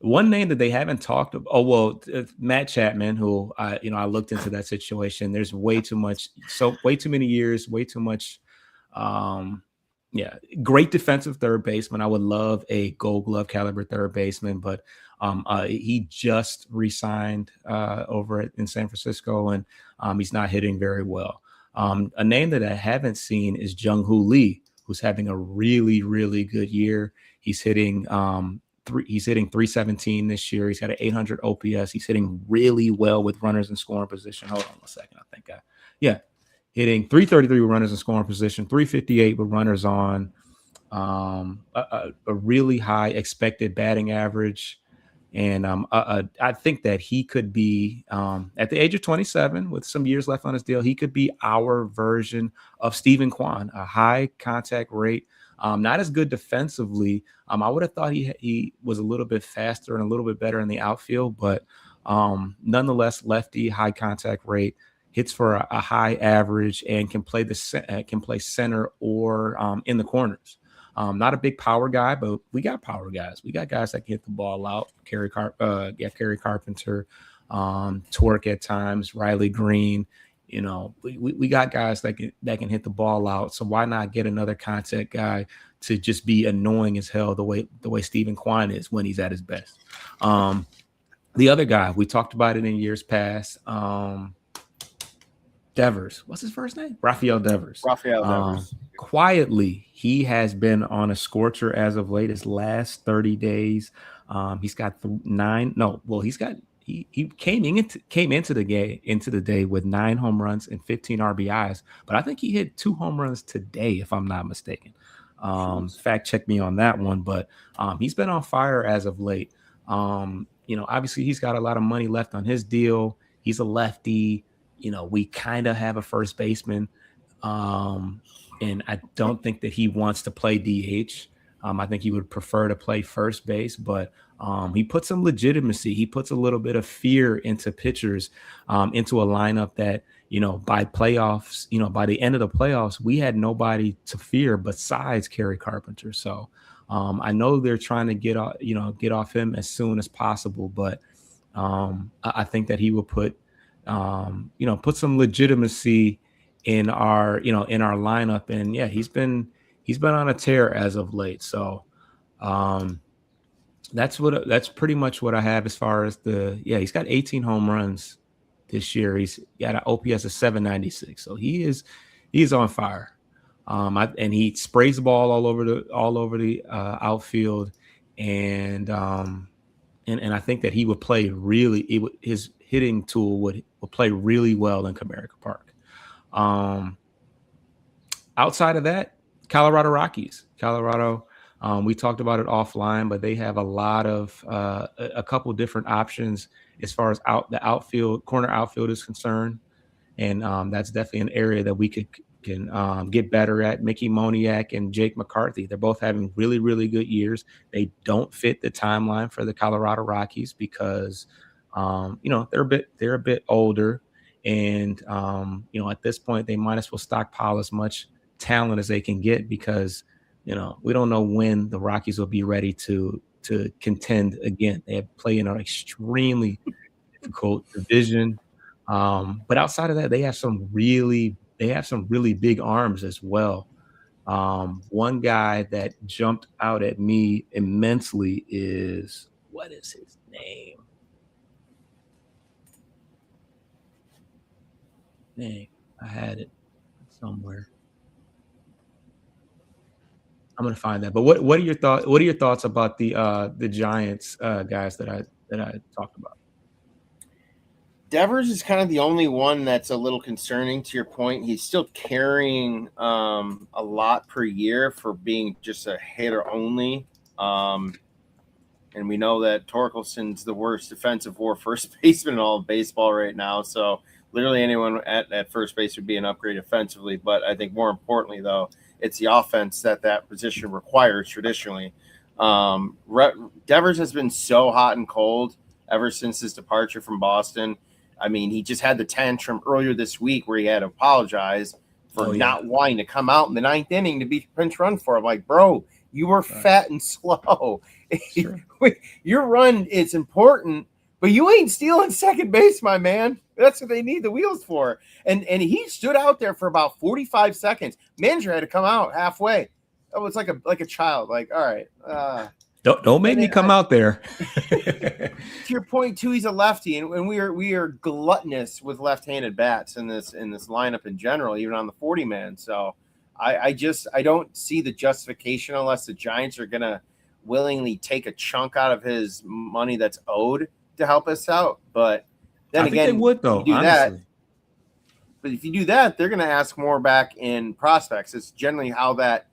one name that they haven't talked about. Oh, well, Matt Chapman, who I looked into that situation. There's way too many years, way too much. Great defensive third baseman. I would love a Gold Glove caliber third baseman, but he just re-signed over in San Francisco, and he's not hitting very well. A name that I haven't seen is Jung-Hoo Lee, who's having a really, really good year. He's hitting 317 this year. He's got an 800 OPS. He's hitting really well with runners in scoring position. Hold on a second. Hitting 333 with runners in scoring position, 358 with runners on, a really high expected batting average. And I think that he could be, at the age of 27, with some years left on his deal, he could be our version of Stephen Kwan, a high contact rate, not as good defensively. I would have thought he was a little bit faster and a little bit better in the outfield, but nonetheless, lefty, high contact rate, hits for a high average, and can play center or in the corners. Not a big power guy, but we got power guys. We got guys that can hit the ball out. Kerry Carpenter, Torque at times, Riley Green. We got guys that can hit the ball out. So why not get another contact guy to just be annoying as hell the way Stephen Kwan is when he's at his best. The other guy, we talked about it in years past. Devers. What's his first name? Rafael Devers. Quietly, he has been on a scorcher as of late. His last 30 days, he's got he came into the day with 9 home runs and 15 RBIs, but I think he hit 2 home runs today, if I'm not mistaken. Fact check me on that one, but he's been on fire as of late. Obviously he's got a lot of money left on his deal. He's a lefty. We kind of have a first baseman. And I don't think that he wants to play DH. I think he would prefer to play first base, but he puts some legitimacy. He puts a little bit of fear into pitchers, into a lineup that, by playoffs, by the end of the playoffs, we had nobody to fear besides Kerry Carpenter. So I know they're trying to get off him as soon as possible, but I think that he will put some legitimacy in our lineup. And yeah, he's been on a tear as of late. So that's pretty much what I have as far as he's got 18 home runs this year. He's got an OPS of 796. So he is on fire. And he sprays the ball all over the outfield. And I think that he would play his hitting tool would play really well in Comerica Park. Outside of that, Colorado Rockies. We talked about it offline, but they have a lot of a couple different options as far as corner outfield is concerned, and that's definitely an area that we can get better at. Mickey Moniak and Jake McCarthy, they're both having really, really good years. They don't fit the timeline for the Colorado Rockies because they're a bit older. And, at this point, they might as well stockpile as much talent as they can get because, we don't know when the Rockies will be ready to contend again. They have played in an extremely difficult division. But outside of that, they have some really big arms as well. One guy that jumped out at me immensely is, what is his name? Dang, I had it somewhere. I'm gonna find that. But what are your thoughts? What are your thoughts about the Giants guys that I talked about? Devers is kind of the only one that's a little concerning. To your point, he's still carrying a lot per year for being just a hitter only. And we know that Torkelson's the worst defensive war first baseman in all of baseball right now. So literally anyone at first base would be an upgrade offensively. But I think more importantly, though, it's the offense that position requires traditionally. Devers has been so hot and cold ever since his departure from Boston. I mean, he just had the tantrum earlier this week where he had to apologize for not wanting to come out in the ninth inning to beat the pinch run for him. Like, bro, you were fat and slow. Sure. Your run is important, but you ain't stealing second base, my man. That's what they need the wheels for. And he stood out there for about 45 seconds. Manager had to come out halfway. It was like a child. Like, all right. Don't make me come out there. To your point too, he's a lefty, and we are gluttonous with left-handed bats in this lineup in general, even on the 40-man. So I don't see the justification unless the Giants are gonna willingly take a chunk out of his money that's owed to help us out. But then I again, think they would though. Honestly. But if you do that, they're gonna ask more back in prospects. It's generally how that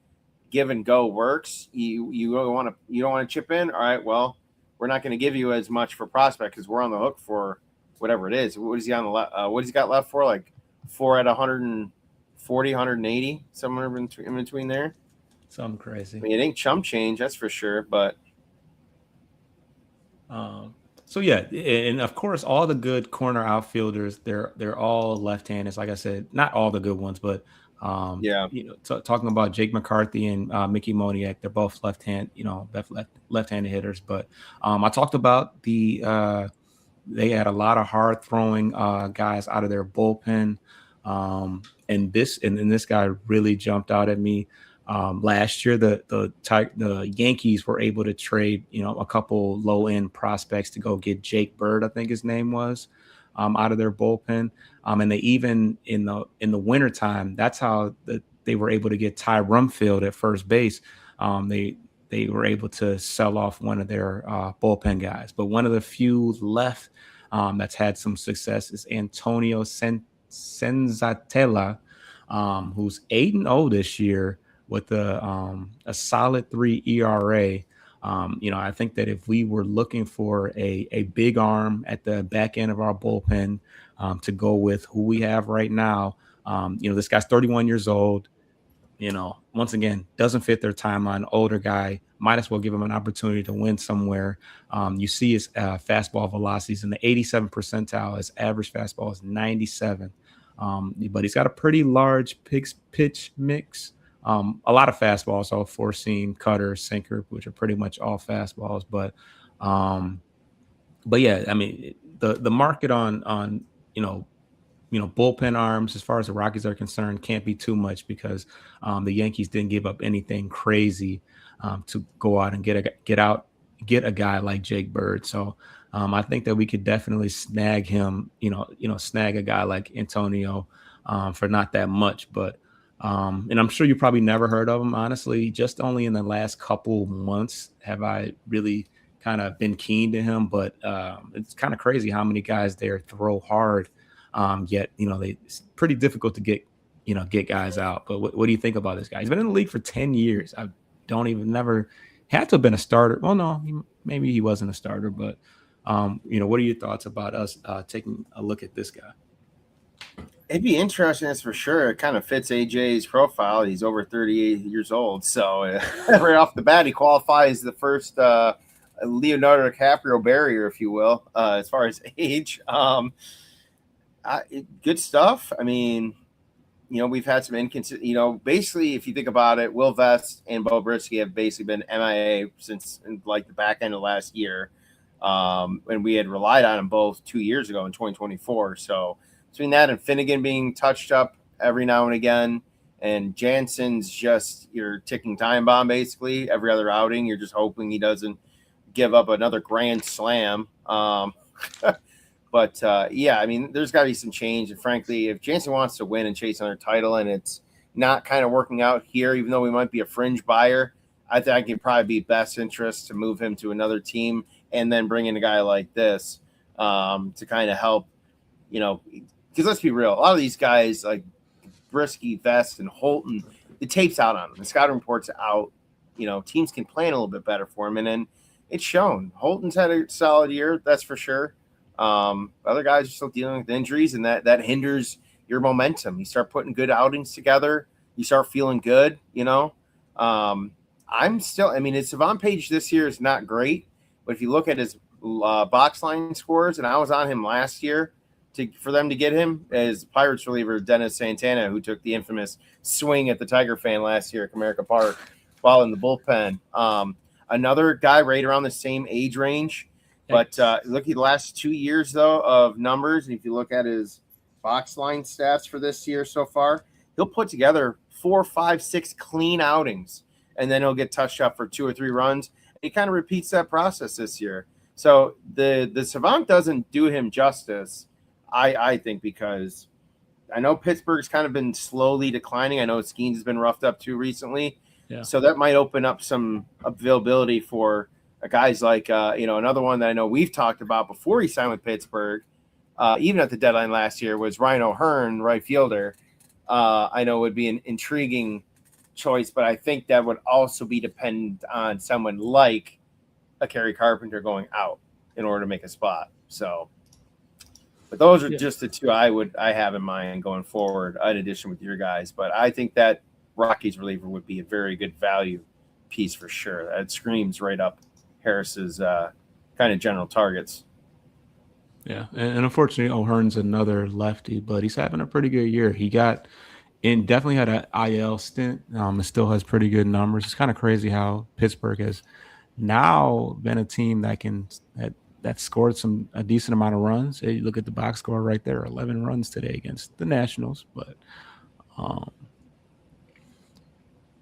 give and go works. You don't want to chip in. All right, well, we're not going to give you as much for prospect because we're on the hook for whatever it is. What is he on the left? What has he got left for? Like 4 at 140, 180, somewhere in between there. Something crazy. I mean, it ain't chump change, that's for sure. But so yeah, and of course, all the good corner outfielders, they're all left-handed. Like I said, not all the good ones, but talking about Jake McCarthy and Mickey Moniak, they're both left-handed hitters. But I talked about they had a lot of hard throwing guys out of their bullpen, and this guy really jumped out at me. Last year, the Yankees were able to trade a couple low-end prospects to go get Jake Bird, I think his name was. Out of their bullpen. And they even in the wintertime, that's how they were able to get Ty Rumfield at first base. They were able to sell off one of their bullpen guys. But one of the few left that's had some success is Antonio Senzatella, who's 8-0 this year with a solid 3 ERA. I think that if we were looking for a big arm at the back end of our bullpen to go with who we have right now, this guy's 31 years old, once again, doesn't fit their timeline, older guy, might as well give him an opportunity to win somewhere. You see his fastball velocities in the 87th percentile. His average fastball is 97. But he's got a pretty large pitch mix. A lot of fastballs, all four-seam, cutter, sinker, which are pretty much all fastballs. But yeah, I mean, the market on bullpen arms, as far as the Rockies are concerned, can't be too much because the Yankees didn't give up anything crazy to go out and get a guy like Jake Bird. So I think that we could definitely snag him, snag a guy like Antonio for not that much, but. And I'm sure you probably never heard of him, honestly. Just only in the last couple months have I really kind of been keen to him. But it's kind of crazy how many guys there throw hard. Yet, it's pretty difficult to get guys out. But what do you think about this guy? He's been in the league for 10 years. I never had to have been a starter. Well, no, maybe he wasn't a starter. But, what are your thoughts about us taking a look at this guy? It'd be interesting, that's for sure. It kind of fits AJ's profile. He's over 38 years old. So right off the bat, he qualifies the first Leonardo DiCaprio barrier, if you will, as far as age. Good stuff. I mean, we've had some inconsistent, basically, if you think about it, Will Vest and Bo Brisky have basically been MIA since like the back end of last year. And we had relied on them both 2 years ago in 2024. So between that and Finnegan being touched up every now and again, and Jansen's just your ticking time bomb, basically. Every other outing, you're just hoping he doesn't give up another grand slam. But, yeah, I mean, there's got to be some change. And, frankly, if Jansen wants to win and chase another title and it's not kind of working out here, even though we might be a fringe buyer, I think it'd probably be best interest to move him to another team and then bring in a guy like this to kind of help, because let's be real, a lot of these guys like Brisky, Vest, and Holton, the tape's out on them. The scouting report's out. Teams can plan a little bit better for him, and then it's shown. Holton's had a solid year, that's for sure. Other guys are still dealing with injuries, and that hinders your momentum. You start putting good outings together, you start feeling good. I'm still. I mean, his Savant page this year is not great, but if you look at his box line scores, and I was on him last year for them to get him as Pirates reliever Dennis Santana, who took the infamous swing at the Tiger fan last year at Comerica Park while in the bullpen. Another guy right around the same age range. But look at the last 2 years, though, of numbers. And if you look at his box line stats for this year so far, he'll put together 4, 5, 6 clean outings, and then he'll get touched up for 2 or 3 runs. He kind of repeats that process this year. So the Savant doesn't do him justice, I think, because I know Pittsburgh's kind of been slowly declining. I know Skeens has been roughed up too recently. Yeah. So that might open up some availability for guys like, another one that I know we've talked about before he signed with Pittsburgh, even at the deadline last year, was Ryan O'Hearn, right fielder. I know would be an intriguing choice, but I think that would also be dependent on someone like a Kerry Carpenter going out in order to make a spot. So, but those are just the two I have in mind going forward, in addition with your guys. But I think that Rockies reliever would be a very good value piece for sure. That screams right up Harris's kind of general targets. Yeah, and unfortunately, O'Hearn's another lefty, but he's having a pretty good year. He definitely had an IL stint. And still has pretty good numbers. It's kind of crazy how Pittsburgh has now been a team that scored a decent amount of runs. Hey, look at the box score right there, 11 runs today against the Nationals. But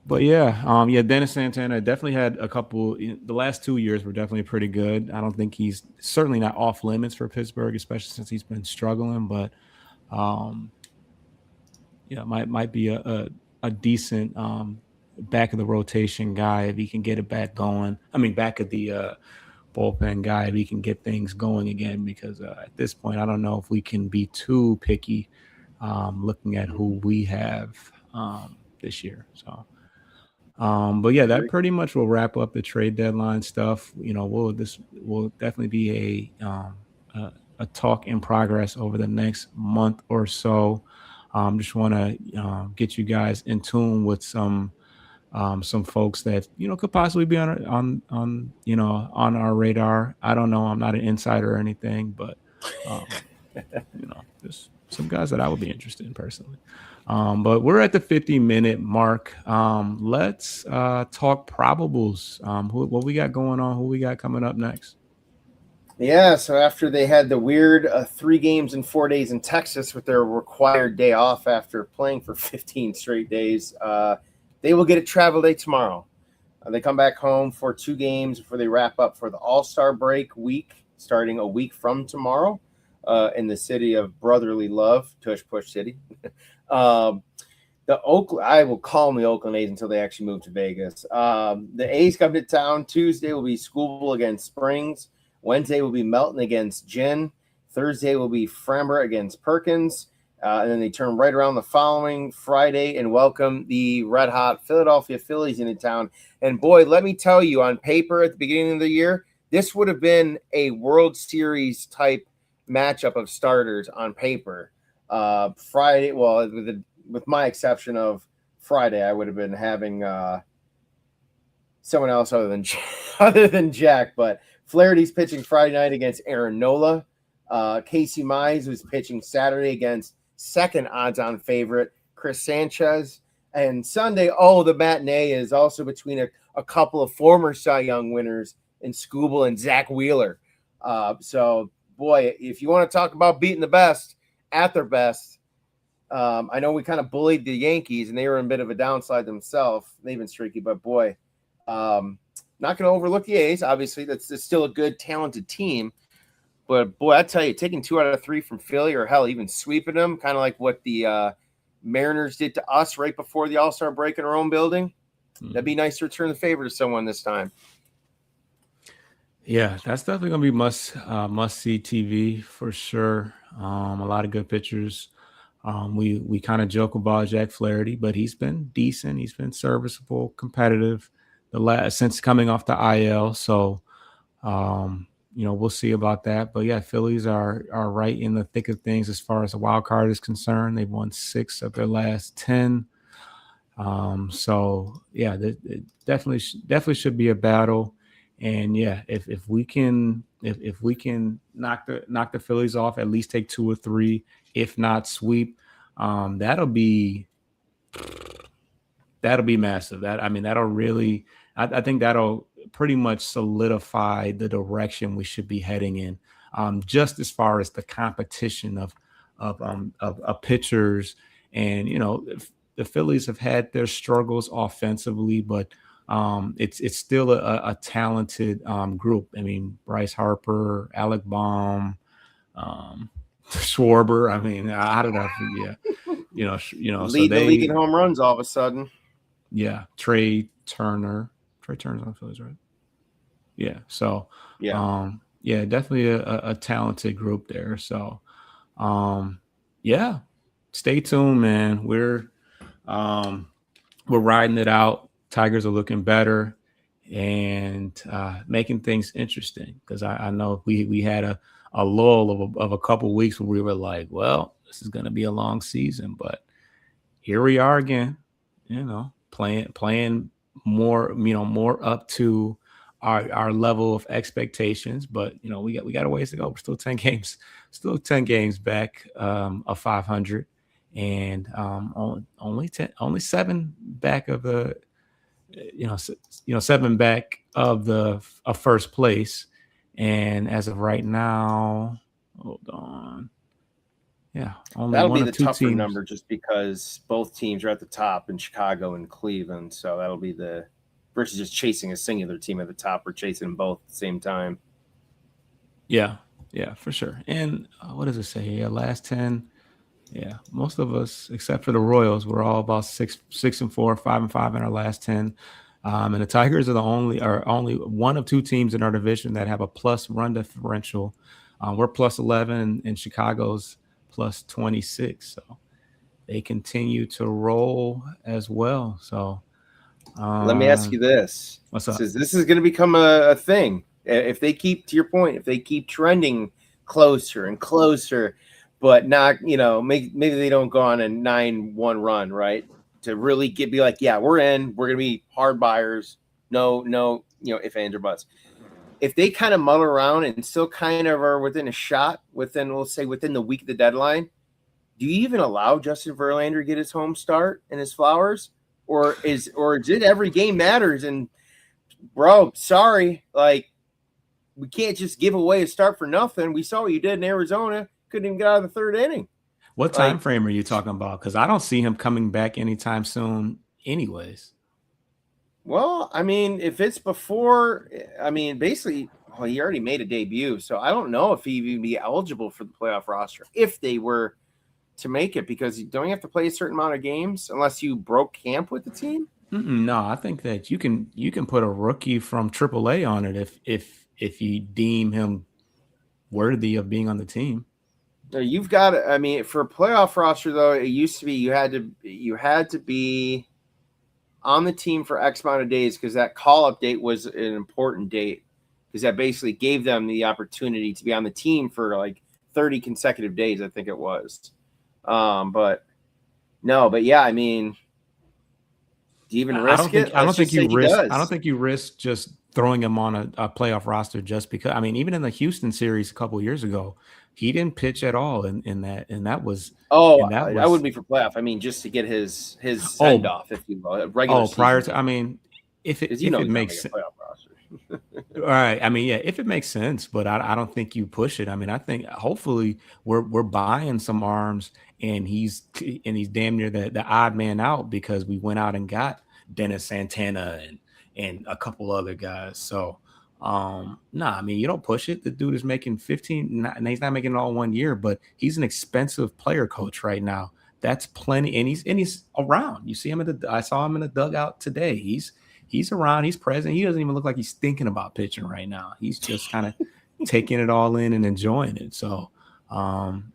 Dennis Santana definitely had a couple. The last 2 years were definitely pretty good. I don't think he's certainly not off limits for Pittsburgh, especially since he's been struggling. But might be a decent back of the rotation guy if he can get it back going. I mean, back of the bullpen guy if he can get things going again. Because at this point, I don't know if we can be too picky looking at who we have this year. So. That pretty much will wrap up the trade deadline stuff. Will definitely be a talk in progress over the next month or so. Just want to get you guys in tune with some folks that could possibly be on our radar. I don't know. I'm not an insider or anything, but just some guys that I would be interested in personally. But we're at the 50-minute mark. Let's talk probables. What we got going on? Who we got coming up next? Yeah, so after they had the weird 3 games in 4 days in Texas with their required day off after playing for 15 straight days, they will get a travel day tomorrow. They come back home for 2 games before they wrap up for the All-Star break week, starting a week from tomorrow in the city of brotherly love, Tush Push City. I will call them the Oakland A's until they actually move to Vegas. The A's come to town. Tuesday will be Scooball against Springs. Wednesday will be Melton against Gin. Thursday will be Framber against Perkins. And then they turn right around the following Friday and welcome the red-hot Philadelphia Phillies into town. And, boy, let me tell you, on paper at the beginning of the year, this would have been a World Series-type matchup of starters on paper. Friday, well, with my exception of Friday, I would have been having someone else other than Jack. But Flaherty's pitching Friday night against Aaron Nola. Casey Mize was pitching Saturday against second odds-on favorite Chris Sanchez. And Sunday, the matinee is also between a couple of former Cy Young winners in Scooball and Zach Wheeler. So, boy, if you want to talk about beating the best at their best, I know we kind of bullied the Yankees, and they were in a bit of a downslide themselves. They've been streaky, but, boy, not going to overlook the A's. Obviously, that's still a good, talented team. But, boy, I tell you, taking 2 out of 3 from Philly, or hell, even sweeping them, kind of like what the Mariners did to us right before the All-Star break in our own building. That'd be nice to return the favor to someone this time. Yeah, that's definitely gonna be must see TV for sure. A lot of good pictures. We kind of joke about Jack Flaherty, but he's been decent. He's been serviceable, competitive since coming off the IL. So we'll see about that. But yeah, Phillies are right in the thick of things as far as the wild card is concerned. They've won 6 of their last 10. So yeah, it definitely should be a battle. And yeah, if we can knock the Phillies off, at least take 2 or 3, if not sweep, that'll be massive. That'll really, I think that'll pretty much solidify the direction we should be heading in. Just as far as the competition of pitchers, and the Phillies have had their struggles offensively, but it's still a talented group. I mean, Bryce Harper, Alec Baum, Schwarber. I mean, how did I forget? Lead the league in home runs all of a sudden. Yeah, Trey Turner's on the Phillies, right? Yeah. So yeah, definitely a talented group there. So yeah, stay tuned, man. We're riding it out. Tigers are looking better and making things interesting, because I know we had a lull of a couple weeks where we were like, well, this is going to be a long season, but here we are again, playing more, more up to our level of expectations. But we got a ways to go. We're still 10 games back of 500, and only 7 back of the 7 back of first place. And as of right now, hold on. Yeah, only that'll one be of the 2 tougher teams. number, just because both teams are at the top in Chicago and Cleveland. So that'll be versus just chasing a singular team at the top, or chasing them both at the same time. Yeah, for sure. And what does it say here? Last 10. Yeah, most of us, except for the Royals, we're all about 6-4, 5-5 in our last 10. And the Tigers are only one of 2 teams in our division that have a plus run differential. We're plus 11, and Chicago's plus 26. So they continue to roll as well. So let me ask you this. What's up? This is going to become a thing. If they keep, to your point, if they keep trending closer and closer, but not, maybe they don't go on a 9-1 run, right? To really be like, yeah, we're in. We're going to be hard buyers. No, if, ands, or buts. If they kind of muddle around and still kind of are within a shot, within the week of the deadline, do you even allow Justin Verlander to get his home start and his flowers? Or is it every game matters? And, bro, sorry, like, we can't just give away a start for nothing. We saw what you did in Arizona. Couldn't even get out of the 3rd inning. What time frame are you talking about? Because I don't see him coming back anytime soon anyways. Well, I mean, if it's before, basically, he already made a debut. So I don't know if he'd even be eligible for the playoff roster if they were to make it, because you don't have to play a certain amount of games unless you broke camp with the team. No, I think that you can put a rookie from AAA on it if you deem him worthy of being on the team. You've got, for a playoff roster though, it used to be you had to be on the team for X amount of days, because that call-up date was an important date, because that basically gave them the opportunity to be on the team for like 30 consecutive days, I think it was. But yeah, do you even risk it? I don't think you risk just throwing him on a playoff roster just because. Even in the Houston series a couple of years ago, he didn't pitch at all in that, and that was I wouldn't be for playoff. Just to get his send off, if you will, regular season. Prior to if it makes sense. All right. If it makes sense, but I don't think you push it. I think hopefully we're buying some arms, and he's damn near the odd man out, because we went out and got Dennis Santana and a couple other guys. So you don't push it. The dude is making 15, and he's not making it all 1 year, but he's an expensive player coach right now that's plenty, and he's around. You see him I saw him in the dugout today. He's around, he's present. He doesn't even look like he's thinking about pitching right now. He's just kind of taking it all in and enjoying it. So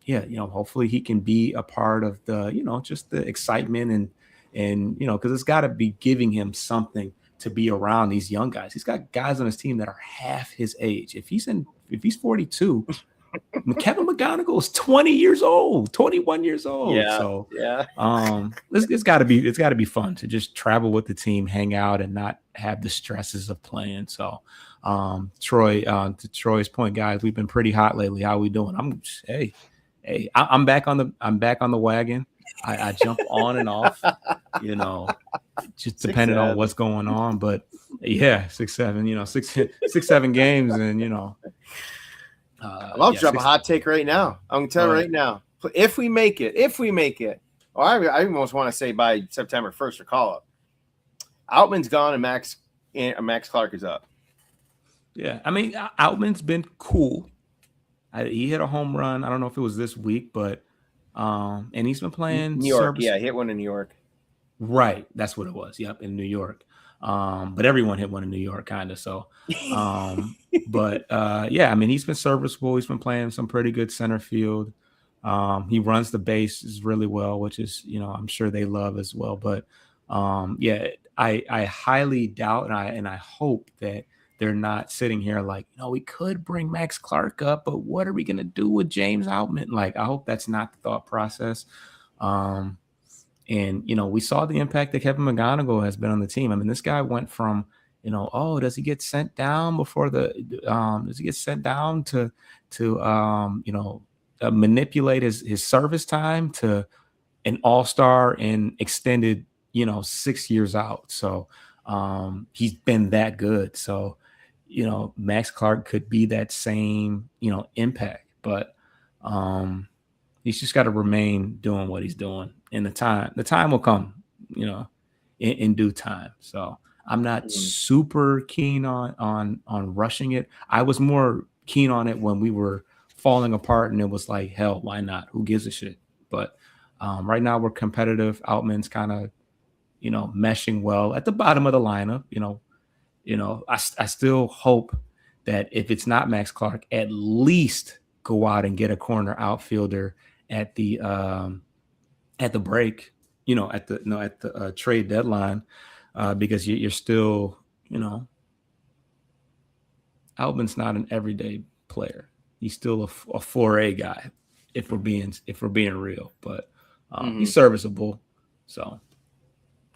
yeah, hopefully he can be a part of the, just the excitement and because it's got to be giving him something to be around these young guys. He's got guys on his team that are half his age. If he's 42, Kevin McGonigal is 20 years old, 21 years old. Yeah. So yeah. It's got to be fun to just travel with the team, hang out, and not have the stresses of playing. So Troy, to Troy's point, guys, we've been pretty hot lately. How we doing? I'm back on the wagon. I jump on and off, just depending on what's going on. But yeah, 6-7 games, and I'll drop a hot take right now. I'm gonna tell you right now. If we make it, or I almost want to say by September 1st or call up. Outman's gone and Max Clark is up. Yeah, I mean, Outman's been cool. He hit a home run. I don't know if it was this week, but and he's been playing New York. Yeah, he hit one in New York. Right, that's what it was. Yep, in New York. But everyone hit one in New York, kind of. So, but yeah, I mean, he's been serviceable. He's been playing some pretty good center field. He runs the bases really well, which is, I'm sure they love as well. But yeah, I highly doubt and I hope that they're not sitting here like, we could bring Max Clark up, but what are we going to do with James Outman? Like, I hope that's not the thought process. And, we saw the impact that Kevin McGonigal has been on the team. I mean, this guy went from, does he get sent down to manipulate his service time to an all-star and extended, 6 years out. So he's been that good. So, Max Clark could be that same, impact, but he's just got to remain doing what he's doing. And the time will come, in due time. So I'm not super keen on rushing it. I was more keen on it when we were falling apart and it was like, hell, why not? Who gives a shit? But right now we're competitive. Outman's kind of, meshing well at the bottom of the lineup. I still hope that if it's not Max Clark, at least go out and get a corner outfielder at the break, at the trade deadline, because you're still, Outman's not an everyday player. He's still a 4A guy, if we're being real, but he's serviceable. So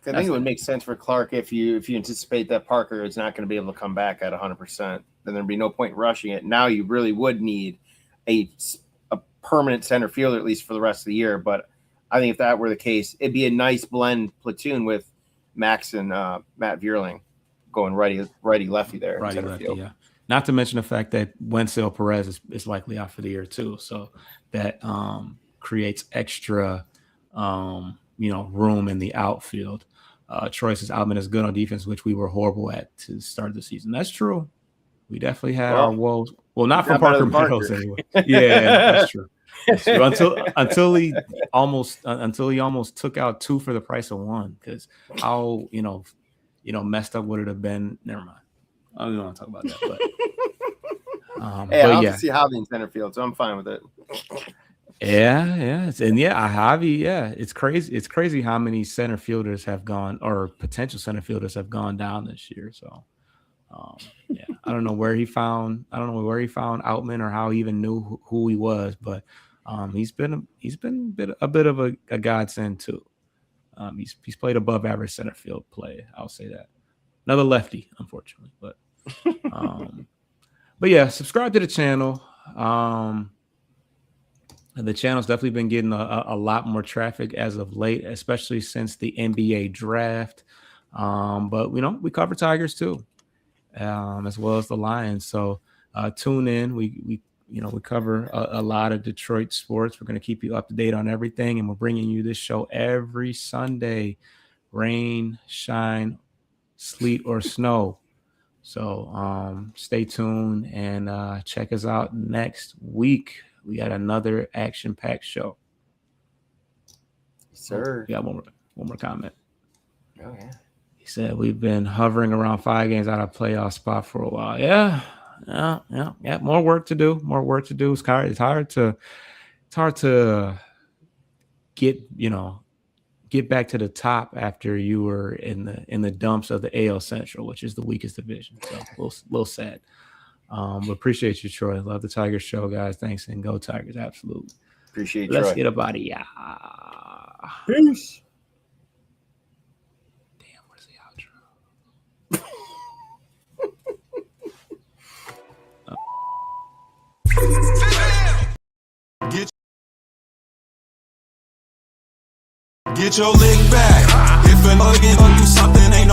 I think it would make sense for Clark if you anticipate that Parker is not going to be able to come back at 100%, then there'd be no point rushing it. Now you really would need a permanent center fielder, at least for the rest of the year. But I think if that were the case, it'd be a nice blend platoon with Max and Matt Vierling going righty-lefty there. Righty-lefty, yeah. Not to mention the fact that Wenceel Perez is likely out for the year too. So that creates extra, room in the outfield. Troy says Outman is good on defense, which we were horrible at to start the season. That's true. We definitely had our woes. Well, not from Parker Meadows anyway. Yeah, that's true. Until he almost took out 2 for the price of 1, because how messed up would it have been? Never mind. I don't want to talk about that. But hey, I don't see Javi in center field, so I'm fine with it. Yeah, and Javi, it's crazy. It's crazy how many center fielders have gone, or potential center fielders have gone down this year. So, I don't know where he found Outman, or how he even knew who he was, but he's been a bit of a godsend too. He's played above average center field play. I'll say that. Another lefty, unfortunately, but yeah, subscribe to the channel. The channel's definitely been getting a lot more traffic as of late, especially since the NBA draft. But we cover Tigers too, as well as the Lions. So tune in. We cover a lot of Detroit sports. We're going to keep you up to date on everything, and we're bringing you this show every Sunday, rain, shine, sleet, or snow. So stay tuned and check us out next week. We got another action-packed show. Sir. We got one more comment. Oh, yeah. He said we've been hovering around 5 games out of playoff spot for a while. Yeah. More work to do. It's hard to get back to the top after you were in the dumps of the AL Central, which is the weakest division. So a little sad. But appreciate you, Troy. Love the Tigers show, guys. Thanks, and go Tigers. Absolutely. Appreciate you. Let's get a body. Yeah. Peace. Damn, where's the outro? Get your lick back. If a nugget do something ain't